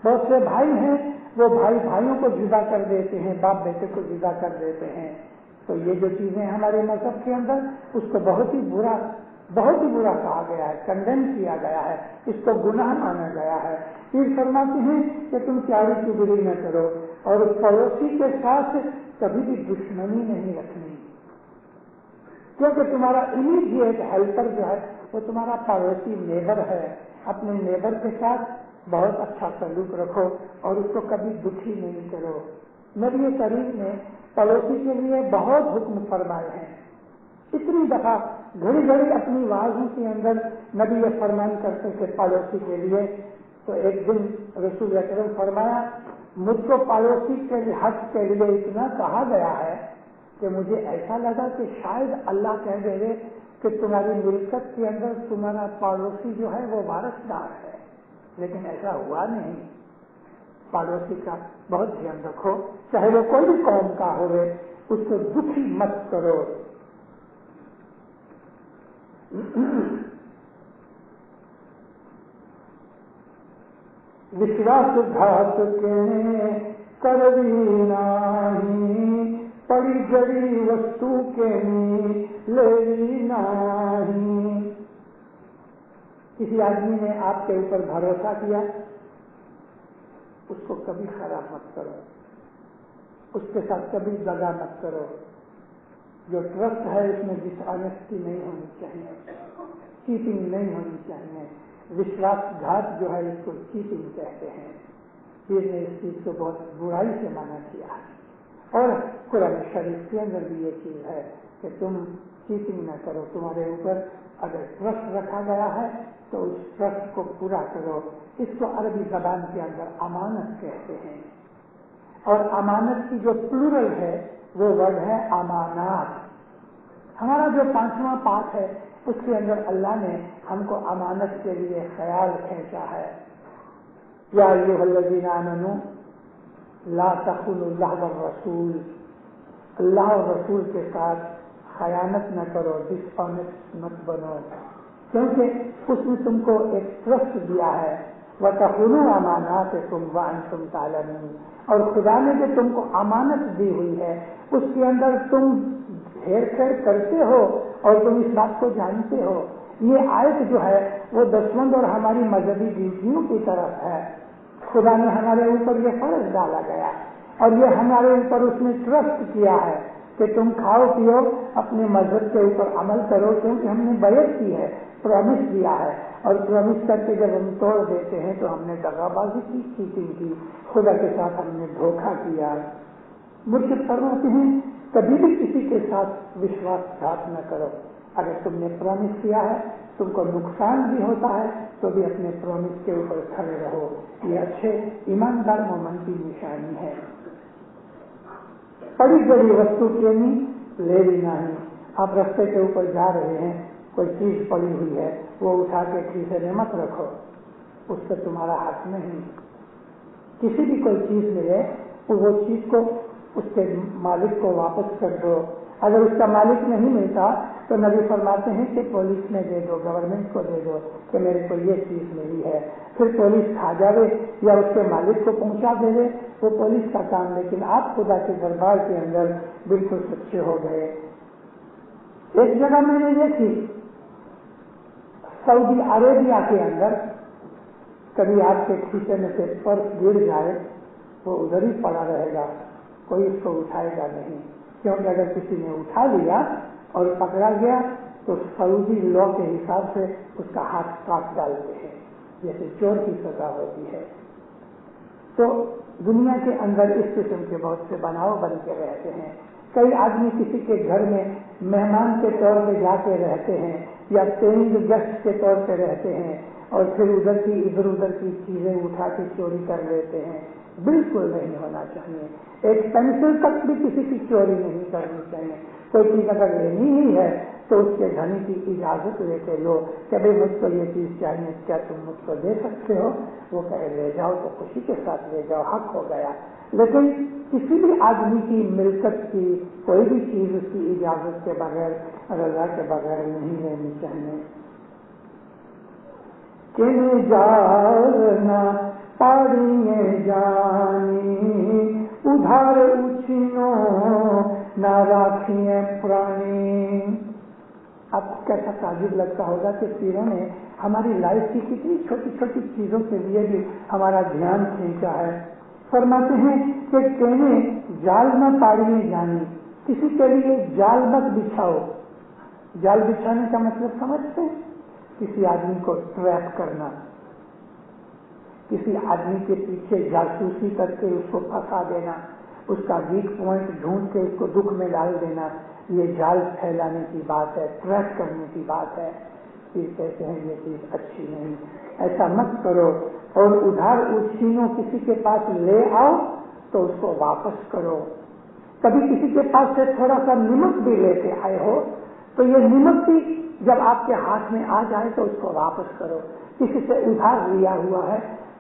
بہت سے بھائی ہیں وہ بھائی بھائیوں کو جدا کر دیتے ہیں, باپ بیٹے کو جدا کر دیتے ہیں. تو یہ جو چیزیں ہمارے مذہب کے اندر اس کو بہت ہی برا کہا گیا ہے, کنڈیم کیا گیا ہے, اس کو گناہ مانا گیا ہے. پھر فرماتے ہیں کہ تم چاری چگلی نہ کرو اور پڑوسی کے ساتھ کبھی بھی دشمنی نہیں رکھنی, کیونکہ تمہارا امیڈیٹ ہیلپر جو ہے وہ تمہارا پڑوسی نیبر ہے. اپنے نیبر کے ساتھ بہت اچھا سلوک رکھو اور اس کو کبھی دکھی نہیں کرو. نبی کریم نے پڑوسی کے لیے بہت حکم فرمائے ہیں. اتنی دفعہ گھڑی گھڑی اپنی وعظوں کے اندر نبی یہ فرمان کرتے تھے پڑوسی کے لیے. تو ایک دن رسول اکرم فرمایا, مجھ کو پڑوسی کے حق کے لیے اتنا کہا گیا ہے کہ مجھے ایسا لگا کہ شاید اللہ کہہ دے گے کہ تمہاری ملکت کے اندر تمہارا پڑوسی جو ہے وہ وارثدار ہے, لیکن ایسا ہوا نہیں. پڑوسی کا بہت دھیان رکھو, چاہے وہ کوئی بھی قوم کا ہو, اس کو دکھی مت کرو. وشواس گھات کے کروی نہیں, پڑی جڑی وستو کے لیوی نہیں. کسی آدمی نے آپ کے اوپر بھروسہ کیا, اس کو کبھی خراب مت کرو, اس کے ساتھ کبھی دغا مت کرو. جو ٹرسٹ ہے اس میں ڈس آنیسٹی نہیں ہونی چاہیے, چیٹنگ نہیں ہونی چاہیے. وشواس گھات جو ہے اس کو چیٹنگ کہتے ہیں. پھر نے اس چیز کو بہت برائی سے منع کیا ہے, اور قرآن شریف کے اندر بھی یہ چیز ہے کہ تم چیٹنگ نہ کرو. تمہارے اوپر اگر ٹرسٹ رکھا گیا ہے تو اس ٹرسٹ کو پورا کرو. اس کو عربی زبان کے اندر امانت کہتے ہیں, اور امانت کی جو پلورل ہے وہ ورڈ ہے امانات. ہمارا جو 5واں پارٹ ہے اس کے اندر اللہ نے ہم کو امانت کے لیے خیال کھینچا ہے. یا ایھا الذین آمنوا لا تخونوا اللہ والرسول, اللہ اور رسول کے ساتھ خیانت نہ کرو, ڈس آنیسٹ مت بنو, کیونکہ اس نے تم کو ایک ٹرسٹ دیا ہے. وَتَخُونُوا أَمَانَاتِكُمْ وَأَنْتُمْ تَعْلَمُونَ, اور خدا نے جو تم کو امانت دی ہوئی ہے اس کے اندر تم ہیر پھیر کرتے ہو اور تم اس بات کو جانتے ہو. یہ آیت جو ہے وہ دشمن اور ہماری مذہبی ڈیوٹیوں کی طرف ہے. خدا نے ہمارے اوپر یہ فرض ڈالا گیا اور یہ ہمارے اوپر اس نے ٹرسٹ کیا ہے کہ تم کھاؤ پیو, اپنے مذہب کے اوپر عمل کرو, کیونکہ ہم نے بیعت کی ہے, پرومس دیا ہے, اور پرومس کر کے جب ہم توڑ دیتے ہیں تو ہم نے دغا بازی کی, چیٹنگ کی, خدا کے ساتھ ہم نے دھوکہ کیا. مرشد فرماتے ہیں کبھی بھی کسی کے ساتھ وشواس گھات نہ کرو. اگر تم نے پرومس کیا ہے, تم کو نقصان بھی ہوتا ہے تو بھی اپنے پرومس کے اوپر کھڑے رہو. یہ اچھے ایماندار مومن کی نشانی ہے. پڑی گڑی وستو کے نہیں لے لینا ہے. آپ رستے کے اوپر جا رہے ہیں, کوئی چیز پڑی ہوئی ہے, وہ اٹھا کے کھیسے میں مت رکھو, اس سے تمہارا حق نہیں. کسی بھی کوئی چیز ملے تو وہ چیز کو اس کے مالک کو واپس کر دو. اگر اس کا مالک نہیں ملتا تو نبی فرماتے ہیں کہ پولیس میں دے دو, گورنمنٹ کو دے دو کہ میرے کو یہ چیز ملی ہے. پھر پولیس کھا جاوے یا اس کے مالک کو پہنچا دے دے, وہ پولیس کا کام. لیکن آپ خدا کے دربار کے اندر بالکل سچے ہو گئے. ایک جگہ میں نے دیکھی, سعودی عربیہ کے اندر کبھی آپ کے کھیچے میں سے پرس گر جائے وہ ادھر ہی پڑا رہے گا, کوئی اس کو اٹھائے گا نہیں, کیونکہ اگر کسی نے اٹھا لیا اور پکڑا گیا تو سعودی لا کے حساب سے اس کا ہاتھ کاٹ ڈالتے ہیں. جیسے چور کی سزا ہوتی ہے. تو دنیا کے اندر اس قسم کے بہت سے بناؤ بن کے رہتے ہیں. کئی آدمی کسی کے گھر میں مہمان کے طور پہ جا کے رہتے ہیں یا پیئنگ گیسٹ کے طور پہ رہتے ہیں اور پھر ادھر کی چیزیں اٹھا کے چوری کر لیتے ہیں. بالکل نہیں ہونا چاہیے. ایک پینسل تک بھی کسی کی چوری نہیں کرنی چاہیے. کوئی چیز اگر لینی ہی ہے تو اس کے دھنی کی اجازت لے کے لو کہ بھائی مجھ کو یہ چیز چاہیے, کیا تم مجھ کو دے سکتے ہو؟ وہ کہے لے جاؤ تو خوشی کے ساتھ لے جاؤ, حق ہو گیا. لیکن کسی بھی آدمی کی ملکت کی کوئی بھی چیز اس کی اجازت کے بغیر, رضا کے بغیر نہیں لینی چاہیے. کن جارنا پاڑیے جانی ادھار اچھنو نہ راکھیے پرانی. آپ کو کیسا تعجب لگتا ہوگا کہ پیروں نے ہماری لائف کی کتنی چھوٹی چھوٹی چیزوں کے لیے بھی ہمارا دھیان کھینچا ہے. فرماتے ہیں کہ کہنے جال نہ پاڑیے جانی, کسی کے لیے جال مت بچھاؤ. جال بچھانے کا مطلب سمجھتے ہیں؟ کسی آدمی کو ٹریپ کرنا, کسی آدمی کے پیچھے جاسوسی کر کے اس کو پھنسا دینا, اس کا ویک پوائنٹ ڈھونڈ کے اس کو دکھ میں ڈال دینا, یہ جال پھیلانے کی بات ہے, ٹریپ کرنے کی بات ہے. پھر کہتے ہیں یہ چیز اچھی نہیں, ایسا مت کرو. اور ادھار اچھینو, کسی کے پاس لے آؤ تو اس کو واپس کرو. کبھی کسی کے پاس سے تھوڑا سا نمک بھی لے کے آئے ہو تو یہ نمک بھی جب آپ کے ہاتھ میں آ جائے تو اس کو واپس کرو. کسی سے ادھار لیا ہوا ہے,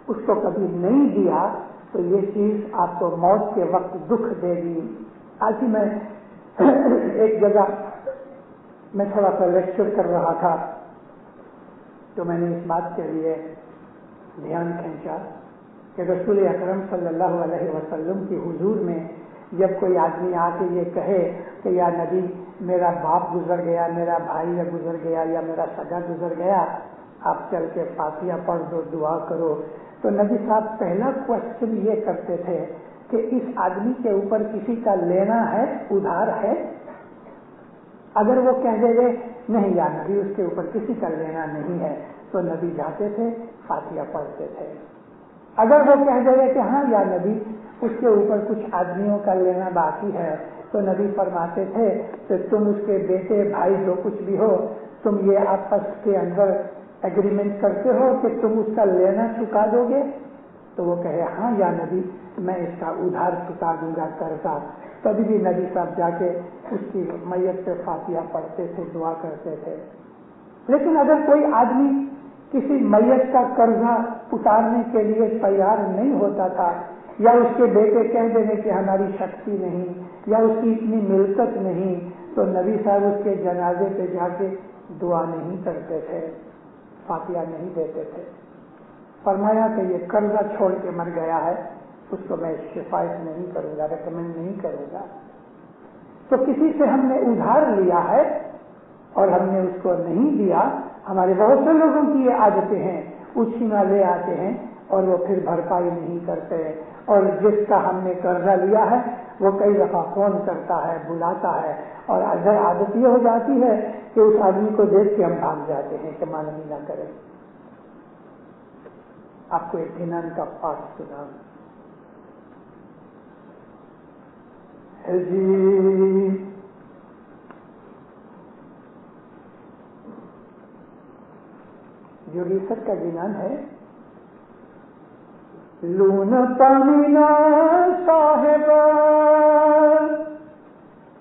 اس کو کبھی نہیں دیا تو یہ چیز آپ کو موت کے وقت دکھ دے گی. آج ہی میں ایک جگہ میں تھوڑا سا لیکچر کر رہا تھا تو میں نے اس بات کے لیے دھیان کھینچا کہ رسول اکرم صلی اللہ علیہ وسلم کی حضور میں جب کوئی آدمی آ کے یہ کہے کہ یا نبی میرا باپ گزر گیا, میرا بھائی گزر گیا یا میرا سگا گزر گیا, آپ چل کے فاتحہ پڑھ دو, دعا کرو, تو نبی صاحب پہلا کوشچن یہ کرتے تھے کہ اس آدمی کے اوپر کسی کا لینا ہے, ادھار ہے؟ اگر وہ کہہ دے گے نہیں یا نبی اس کے اوپر کسی کا لینا نہیں ہے تو نبی جاتے تھے, فاتحہ پڑھتے تھے. اگر وہ کہہ دے گے کہ ہاں یا نبی اس کے اوپر کچھ آدمیوں کا لینا باقی ہے تو نبی فرماتے تھے کہ تم اس کے بیٹے بھائی جو کچھ بھی ہو, تم یہ آپس کے اندر ایگریمنٹ کرتے ہو کہ تم اس کا لینا چکا دو گے؟ تو وہ کہے ہاں یا نبی میں اس کا ادھار چکا دوں گا قرضہ. تبھی بھی نبی صاحب جا کے اس کی میت پہ فاتحہ پڑھتے تھے, دعا کرتے تھے. لیکن اگر کوئی آدمی کسی میت کا قرضہ اتارنے کے لیے تیار نہیں ہوتا تھا یا اس کے بیٹے کہہ دینے کہ ہماری شکتی نہیں یا اس کی اتنی ملکت نہیں, تو نبی صاحب اس کے جنازے پہ جا کے دعا نہیں کرتے تھے, فاتحہ نہیں دیتے تھے. فرمایا کہ یہ قرضہ چھوڑ کے مر گیا ہے, اس کو میں سفارش نہیں کروں گا, ریکمینڈ نہیں کروں گا. تو کسی سے ہم نے ادھار لیا ہے اور ہم نے اس کو نہیں دیا. ہمارے بہت سے لوگوں کی یہ عادتیں ہیں, اچھینا لے آتے ہیں اور وہ پھر بھرپائی نہیں کرتے, اور جس کا ہم نے قرضہ لیا ہے وہ کئی دفعہ فون کرتا ہے, بلاتا ہے, اور اگر عادت یہ ہو جاتی ہے کہ اس آدمی کو دیکھ کے ہم بھاگ جاتے ہیں کہ معلوم نہ کریں. آپ کو ایک اطمینان کا پاٹ سنا جی. جو ریست کا جنان ہے, لون پانی نا صاحب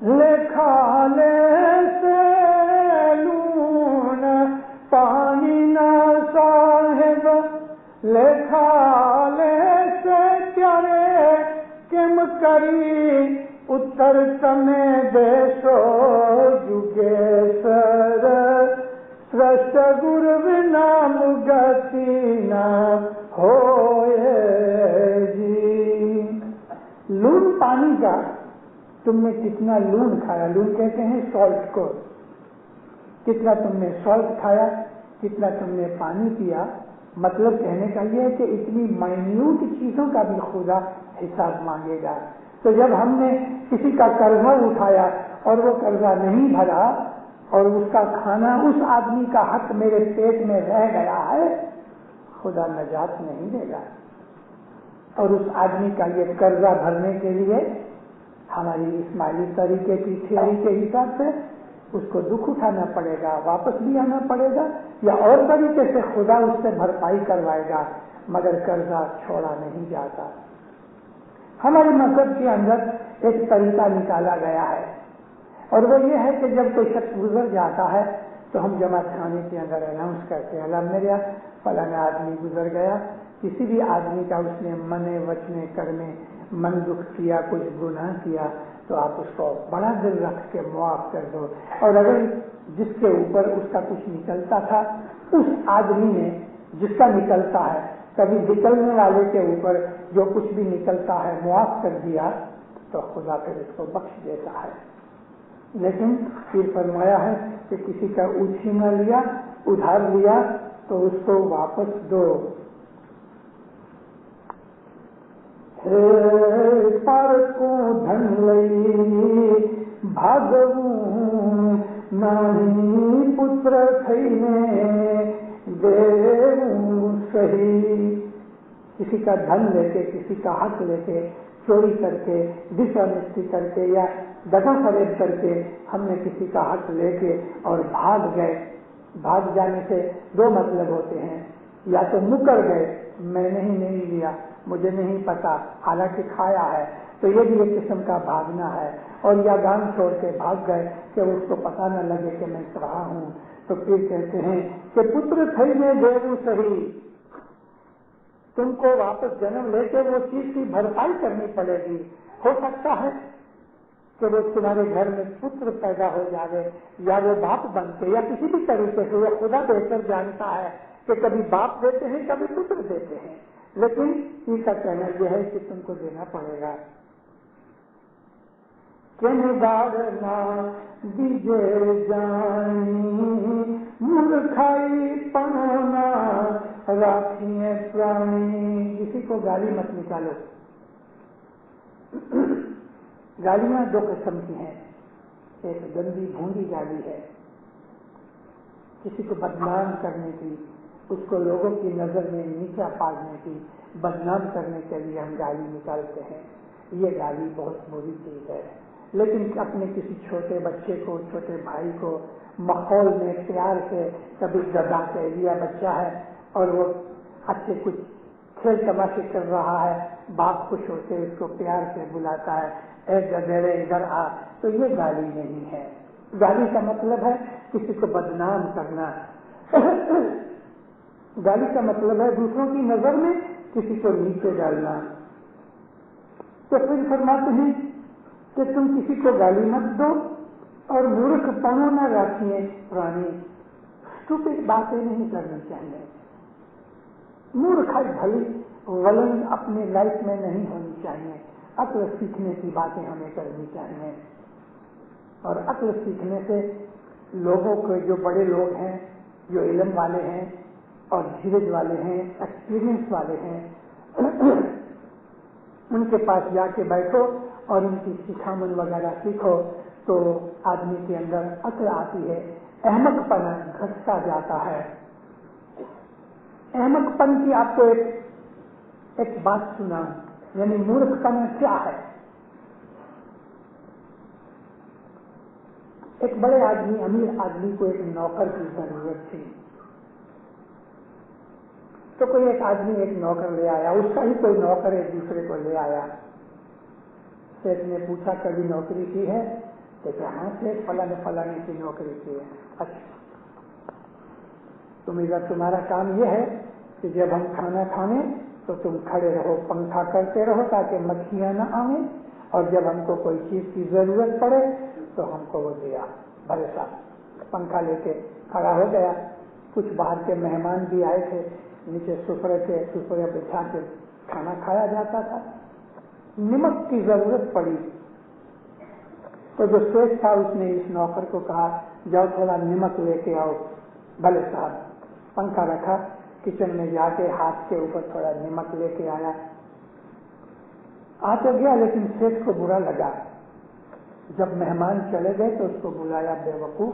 لکھا لے سے, لون پانی نا صاحب لکھا لے سے پیارے کم کری اتر تمے دیشو جگے سر سرشت گرو نام گتی نہ ہوئے جی. لون پانی کا تم نے کتنا لون کھایا, لون کہتے ہیں سالٹ کو, کتنا تم نے سالٹ کھایا, کتنا تم نے پانی پیا. مطلب کہنے کا یہ ہے کہ اتنی مائنیوٹ چیزوں کا بھی خدا حساب مانگے گا. تو جب ہم نے کسی کا قرضہ اٹھایا اور وہ قرضہ نہیں بھرا اور اس کا کھانا, اس آدمی کا حق میرے پیٹ میں رہ گیا ہے, خدا نجات نہیں دے گا. اور اس آدمی کا یہ قرضہ بھرنے کے لیے ہماری اسماعیلی طریقے کی تھیوری کے حساب سے اس کو دکھ اٹھانا پڑے گا, واپس بھی آنا پڑے گا, یا اور طریقے سے خدا اس سے بھرپائی کروائے گا, مگر قرضہ چھوڑا نہیں جاتا. ہمارے مذہب کے اندر ایک طریقہ نکالا گیا ہے, اور وہ یہ ہے کہ جب کوئی شخص گزر جاتا ہے تو ہم جماعت خانے کے اندر اناؤنس کرتے ہیں, الحمدللہ فلاں آدمی گزر گیا. کسی بھی آدمی کا اس نے منے وچنے کرنے من دکھ کیا, کچھ گناہ کیا, تو آپ اس کو بڑا دل رکھ کے معاف کر دو. اور اگر جس کے اوپر اس کا کچھ نکلتا تھا, اس آدمی نے جس کا نکلتا ہے, کبھی نکلنے والے کے اوپر جو کچھ بھی نکلتا ہے معاف کر دیا, تو خدا پھر اس کو بخش دیتا ہے. لیکن پھر فرمایا ہے کہ کسی کا اچھینا لیا, ادھار لیا, تو اس کو واپس دو. پر کو دھن لئی بھاگوں نہیں پتر تھઈને دیوں سہی. کسی کا دھن لے کے, کسی کا حق لے کے, چوری کر کے, ڈس آنیسٹی کر کے, یا دغا فریب کر کے ہم نے کسی کا حق لے کے اور بھاگ گئے. بھاگ جانے سے دو مطلب ہوتے ہیں, یا تو مکر گئے, میں نہیں لیا, مجھے نہیں پتا, حالانکہ کھایا ہے, تو یہ بھی ایک قسم کا بھاگنا ہے. اور یا گام چھوڑ کے بھاگ گئے کہ اس کو پتا نہ لگے کہ میں کہاں ہوں, تو پھر کہتے ہیں کہ پتر تھئی دیو سہی, تم کو واپس جنم لے کے وہ چیز کی بھرپائی کرنی پڑے گی. ہو سکتا ہے کہ وہ تمہارے گھر میں پتر پیدا ہو جائے, یا وہ باپ بنتے, یا کسی بھی طریقے سے. وہ خدا بہتر جانتا ہے کہ کبھی باپ دیتے ہیں, کبھی پتر دیتے ہیں, لیکن ان کا کہنا یہ ہے کہ تم کو دینا پڑے گا. نہ دیجے جانی مورکھائی پانا راکھیے پرانی. کسی کو گالی مت نکالو. گالیاں دو قسم کی ہیں, ایک گندی بھونڈی گالی ہے, کسی کو بدنام کرنے کی, اس کو لوگوں کی نظر میں نیچا پاڑنے کی, بدنام کرنے کے لیے ہم گالی نکالتے ہیں. یہ گالی بہت بری چیز ہے. لیکن اپنے کسی چھوٹے بچے کو, چھوٹے بھائی کو ماحول میں پیار سے, کبھی گدھا کہہ دیا, بچہ ہے اور وہ اچھے کچھ کھیل تماشے کر رہا ہے, باپ خوش ہوتے اس کو پیار سے بلاتا ہے, اے گدھڑے ادھر آ, تو یہ گالی نہیں ہے. گالی کا مطلب ہے کسی کو بدنام کرنا. گالی کا مطلب ہے دوسروں کی نظر میں کسی کو نیچے ڈالنا. تو پھر فرماتے ہیں کہ تم کسی کو گالی مت دو اور مورکھ پنو نہ رکھیے پرانی. اسٹوپڈ باتیں نہیں کرنی چاہیے. مورکھائی بھلی ولن اپنے لائف میں نہیں ہونی چاہیے. عقل سیکھنے کی باتیں ہمیں کرنی چاہیے, اور عقل سیکھنے سے لوگوں کے, جو بڑے لوگ ہیں, جو علم والے ہیں اور دھیرج والے ہیں, ایکسپیرئنس والے ہیں, ان کے پاس جا کے بیٹھو اور ان کی سکھامن وغیرہ سیکھو, تو آدمی کے اندر عقل آتی ہے. احمق پن گھٹتا جاتا ہے. احمق پن کی آپ کو ایک بات سناؤں, یعنی مورکھ پن کیا ہے. ایک بڑے آدمی, امیر آدمی کو ایک نوکر کی ضرورت تھی, تو کوئی ایک آدمی ایک نوکر لے آیا, اس کا ہی کوئی نوکر ایک دوسرے کو لے آیا. سیٹ نے پوچھا کبھی نوکری کی ہے, تو کہ ہاں سیٹ فلانے کی نوکری کی ہے. اچھا, تمہارا کام یہ ہے کہ جب ہم کھانا کھانے تو تم کھڑے رہو, پنکھا کرتے رہو تاکہ مکھیاں نہ آئیں, اور جب ہم کو کوئی چیز کی ضرورت پڑے تو ہم کو وہ دیا. بھلے صاحب پنکھا لے کے کھڑا ہو گیا. کچھ باہر کے مہمان بھی آئے تھے, نیچے سفرے بچھا کے کھانا کھایا جاتا تھا. نمک کی ضرورت پڑی تو جو سیٹ تھا اس نے اس نوکر کو کہا جاؤ تھوڑا نمک لے کے آؤ. بھلے صاحب پنکھا رکھا, کچن میں جا کے ہاتھ کے اوپر تھوڑا نمک لے کے آیا. آ تو گیا, لیکن سیٹ کو برا لگا. جب مہمان چلے گئے تو اس کو بلایا, بے وقوف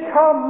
6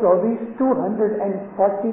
24, 240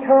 6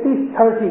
30 30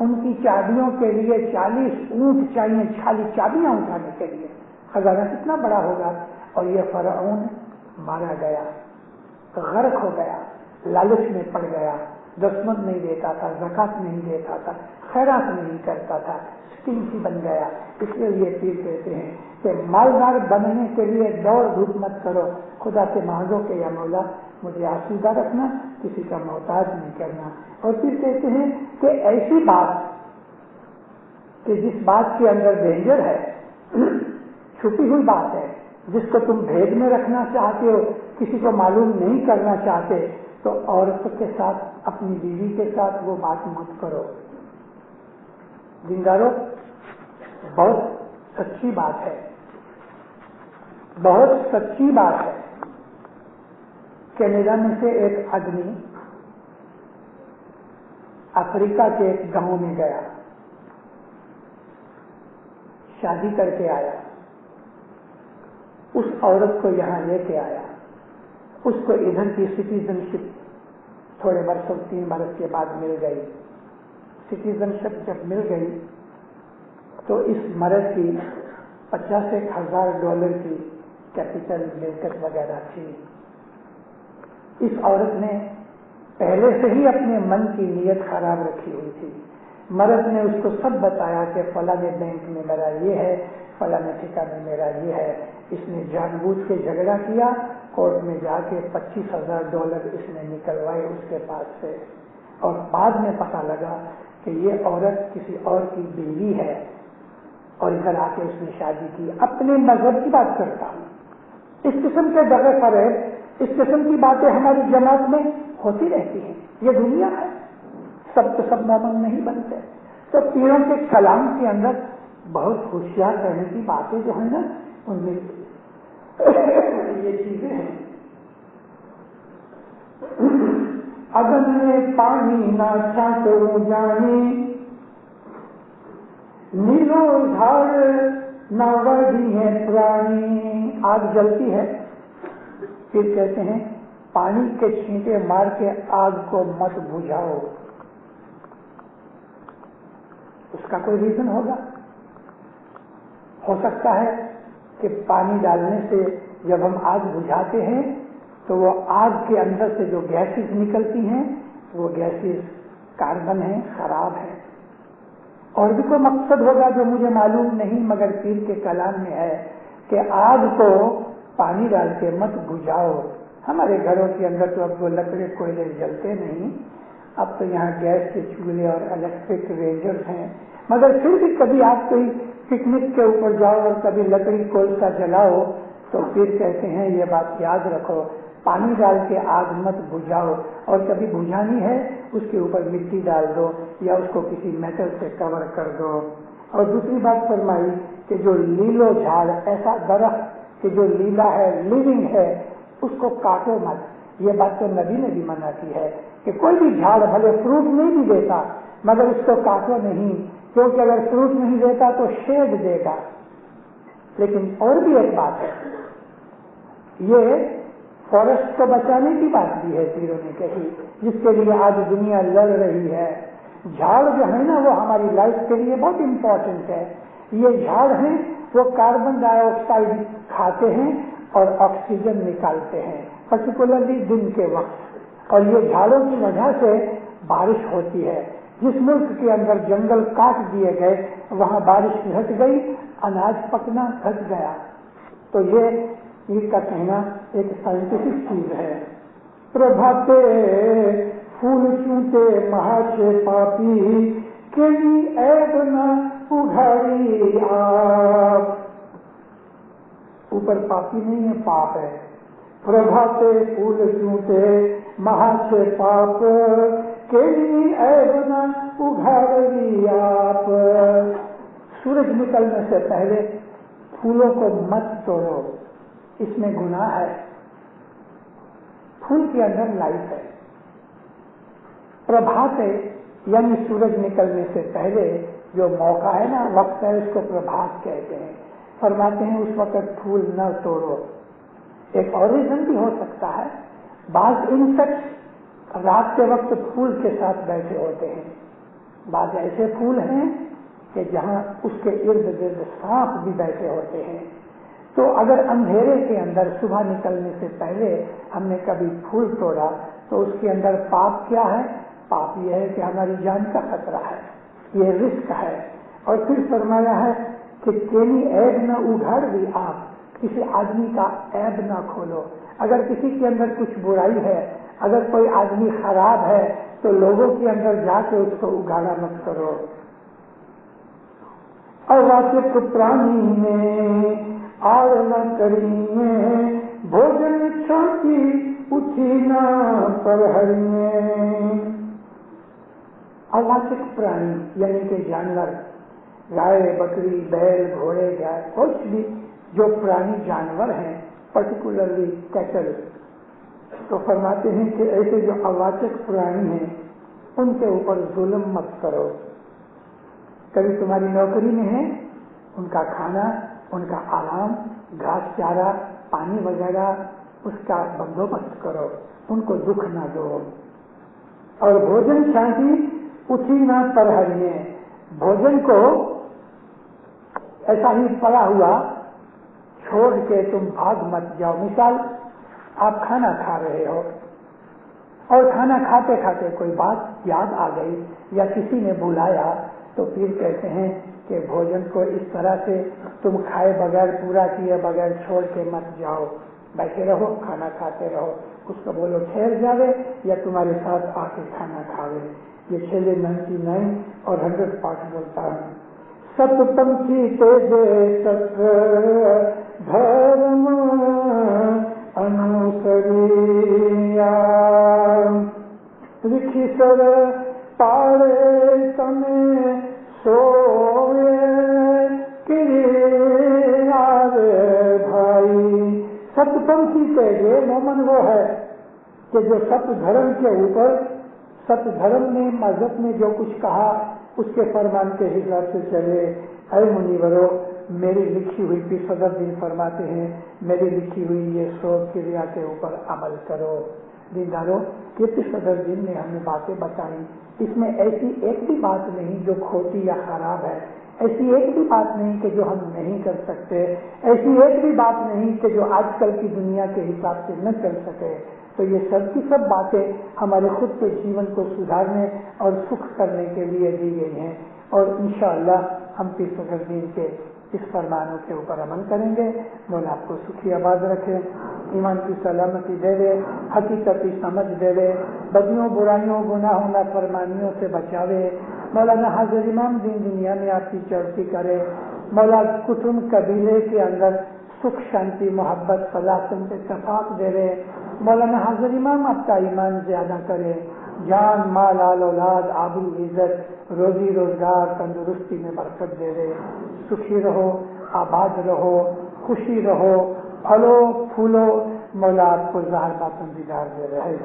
ان کی چابیوں کے لیے 40 اونٹ چاہیے، 40 چابیاں اٹھانے کے لیے، خزانہ کتنا بڑا ہوگا۔ اور یہ فرعون مارا گیا، غرق ہو گیا، لالچ میں پڑ گیا، دشمن نہیں دیتا تھا، زکات نہیں دیتا تھا، خیرات نہیں کرتا تھا، سٹنسی بن گیا۔ اس لیے یہ پیر کہتے ہیں کہ مالدار بننے کے لیے دوڑ دھوپ مت کرو، خدا سے مانگو کہ یا مولا مجھے آسودہ رکھنا، کسی کا محتاج نہیں کرنا۔ اور پھر کہتے ہیں کہ ایسی بات کہ جس بات کے اندر ڈینجر ہے، چھپی ہوئی بات ہے، جس کو تم بھید میں رکھنا چاہتے ہو، کسی کو معلوم نہیں کرنا چاہتے، تو عورت کے ساتھ، اپنی بیوی کے ساتھ وہ بات مت کرو۔ دیندارو، بہت سچی بات ہے، بہت سچی بات ہے۔ کینیڈا میں سے ایک آدمی افریقہ کے ایک گاؤں میں گیا، شادی کر کے آیا، اس عورت کو یہاں لے کے آیا، اس کو ادھر کی سٹیزن شپ تھوڑے برسوں، 3 برس کے بعد مل گئی۔ سٹیزن شپ جب مل گئی تو اس مرد کی $50,000 کی کیپٹل ملکت وغیرہ تھی۔ اس عورت نے پہلے سے ہی اپنے من کی نیت خراب رکھی ہوئی تھی۔ مرد نے اس کو سب بتایا کہ فلاں بینک میں میرا یہ ہے، فلاں ٹھکانے میں میرا یہ ہے۔ اس نے جان بوجھ کے جھگڑا کیا، کورٹ میں جا کے $25,000 اس نے نکلوائے اس کے پاس سے، اور بعد میں پتہ لگا کہ یہ عورت کسی اور کی بیوی ہے، اور ادھر آ کے اس نے شادی کی۔ اپنے مذہب کی بات کرتا ہوں، اس قسم کے دغے فریب، اس قسم کی باتیں ہماری جماعت میں ہوتی رہتی ہیں۔ یہ دنیا ہے، سب کے سب مومن نہیں بنتے۔ تو پیروں کے کلام کے اندر بہت ہوشیار رہنے کی باتیں جو ہیں نا، ان میں یہ چیزیں ہیں۔ اگر میں پانی نہ چھانٹوں جانی، نیلو جھاڑ نہ وردی ہے پرانی۔ آگ جلتی ہے، پھر کہتے ہیں پانی کے چھینٹے مار کے آگ کو مت بجھاؤ۔ اس کا کوئی ریزن ہوگا؟ ہو سکتا ہے کہ پانی ڈالنے سے جب ہم آگ بجھاتے ہیں تو وہ آگ کے اندر سے جو گیسز نکلتی ہیں وہ گیسز کاربن ہیں، خراب ہیں۔ اور بھی کوئی مقصد ہوگا جو مجھے معلوم نہیں، مگر پیر کے کلام میں ہے کہ آگ کو پانی ڈال کے مت بجھاؤ۔ ہمارے گھروں کے اندر تو اب وہ لکڑے کوئلے جلتے نہیں، اب تو یہاں گیس کے چولہے اور الیکٹرک رینجرز ہیں، مگر پھر بھی کبھی آپ کوئی پکنک کے اوپر جاؤ اور کبھی لکڑی کوئلہ جلاؤ تو پھر کہتے ہیں یہ بات یاد رکھو، پانی ڈال کے آگ مت بجھاؤ، اور کبھی بجھانی ہے اس کے اوپر مٹی ڈال دو یا اس کو کسی میٹل سے کور کر دو۔ اور دوسری بات فرمائی کہ جو لیلو جھاڑ، ایسا درخت کہ جو لیلا ہے، لیونگ ہے، اس کو کاٹو مت۔ یہ بات تو نبی نے بھی منع کی ہے کہ کوئی بھی جھاڑ بھلے فروٹ نہیں بھی دیتا مگر اس کو کاٹو نہیں، کیونکہ اگر فروٹ نہیں دیتا تو شیڈ دے گا۔ لیکن اور بھی ایک بات ہے، یہ فارسٹ کو بچانے کی بات بھی ہے پیروں نے کہی، جس کے لیے آج دنیا لڑ رہی ہے۔ جھاڑ جو ہے نا وہ ہماری لائف کے لیے بہت امپورٹنٹ ہے۔ یہ جھاڑ ہیں وہ کاربن ڈائی آکسائڈ کھاتے ہیں اور آکسیجن نکالتے ہیں، پرٹیکولرلی دن کے وقت، اور یہ جھاڑوں کی وجہ سے بارش ہوتی ہے۔ جس ملک کے اندر جنگل کاٹ دیے گئے وہاں بارش گھٹ گئی، اناج پکنا گھٹ گیا۔ تو یہ کا کہنا ایک سائنٹیفک چیز ہے۔ پربھاتے پھول چونتے مہاچے پاپی کیلی عیب نہ اگھاڑی آپ۔ اوپر پاپی نہیں ہے، پاپ ہے۔ پربھاتے پھول چونتے مہاچے پاپ کیلی عیب نہ اگھاڑی آپ۔ سورج نکلنے سے پہلے پھولوں کو مت توڑو، اس میں گناہ ہے۔ پھول کے اندر لائف ہے۔ پربھاتے یعنی سورج نکلنے سے پہلے جو موقع ہے نا، وقت ہے، اس کو پربھات کہتے ہیں۔ فرماتے ہیں اس وقت پھول نہ توڑو۔ ایک اور ریزن بھی ہو سکتا ہے، بعض انسیکٹس رات کے وقت پھول کے ساتھ بیٹھے ہوتے ہیں، بعض ایسے پھول ہیں کہ جہاں اس کے ارد گرد سانپ بھی بیٹھے ہوتے ہیں. تو اگر اندھیرے کے اندر صبح نکلنے سے پہلے ہم نے کبھی پھول توڑا تو اس کے اندر پاپ کیا ہے؟ پاپ یہ ہے کہ ہماری جان کا خطرہ ہے، یہ رزق ہے. اور پھر فرمایا ہے کہ تیری عیب نہ اگھاڑ بھی، آپ کسی آدمی کا عیب نہ کھولو. اگر کسی کے اندر کچھ برائی ہے، اگر کوئی آدمی خراب ہے تو لوگوں کے اندر جا کے اس کو اگاڑا مت کرو. اواچک پرانی میں آڑ نہ کری میں بھوجن چھانتی اٹھی نہ پرہری میں. اواچک پرانی یعنی کہ جانور، گائے بکری بیل گھوڑے گائے کچھ بھی جو پرانی جانور ہیں، پرٹیکولرلی کیٹل، تو فرماتے ہیں کہ ایسے جو اواچک پرانی ہیں ان کے اوپر ظلم مت کرو. کبھی تمہاری نوکری میں ہے، ان کا کھانا، ان کا آرام، گھاس چارہ، پانی وغیرہ اس کا بندوبست کرو، ان کو دکھ نہ دو. اور بھوجن شانتی اٹھی نہ پرہریے، بھوجن کو ایسا ہی پڑا ہوا چھوڑ کے تم بھاگ مت جاؤ. مثال، آپ کھانا کھا رہے ہو اور کھانا کھاتے کھاتے کوئی بات یاد آ گئی یا کسی نے بلایا تو پھر کہتے ہیں کہ بھوجن کو اس طرح سے تم کھائے بغیر، پورا کیے بغیر چھوڑ کے مت جاؤ، بیٹھے رہو، کھانا کھاتے رہو. اس کو بولو ٹھہر جاوے یا تمہارے ساتھ آ کے کھانا کھاوے. یہ چھیلے 99 اور 100 پارٹ بولتا ہے. ست پنکھی تیجے ست دھرم انوسریا لکھی سر پاڑے تمہیں سوئے کرار بھائی. ست پنکھی تیجے مومن وہ ہے کہ جو ست دھرم کے اوپر، ست دھرم نے، مذہب نے جو کچھ کہا اس کے فرمان کے حساب سے چلے. اے منیورو، میری لکھی ہوئی پیر صدر دین فرماتے ہیں میری لکھی ہوئی یہ سوچ کریا کے اوپر عمل کرو. دیندارو، یہ پیر صدر دین نے ہمیں باتیں بتائی، اس میں ایسی ایک بھی بات نہیں جو کھوٹی یا خراب ہے، ایسی ایک بھی بات نہیں کہ جو ہم نہیں کر سکتے، ایسی ایک بھی بات نہیں کہ جو آج کل کی دنیا کے حساب سے نہ چل سکے. تو یہ سب کی سب باتیں ہمارے خود کے جیون کو سدھارنے اور سکھ کرنے کے لیے دی گئی ہیں. اور انشاءاللہ ہم پیر صدر دین کے اس فرمانوں کے اوپر عمل کریں گے. مولا آپ کو سکھی آباد رکھے، ایمان کی سلامتی دے دے، حقیقت کی سمجھ دے دے، بدیوں برائیوں گناہوں نافرمانیوں سے بچاوے. مولانا حاضر امام دین دنیا میں آپ کی چڑھتی کرے. مولا کٹمب قبیلے کے اندر سکھ شانتی محبت فلاحت اتفاق دے رہے. مولانا حاضر امام آپ کا ایمان زیادہ کرے، جان مال آل اولاد آبرو عزت روزی روزگار تندرستی میں برکت دے رہے. سکھی رہو، آباد رہو، خوشی رہو، پھلو پھولو. مولا آپ کو ظاہر باطن دیدار دے رہے.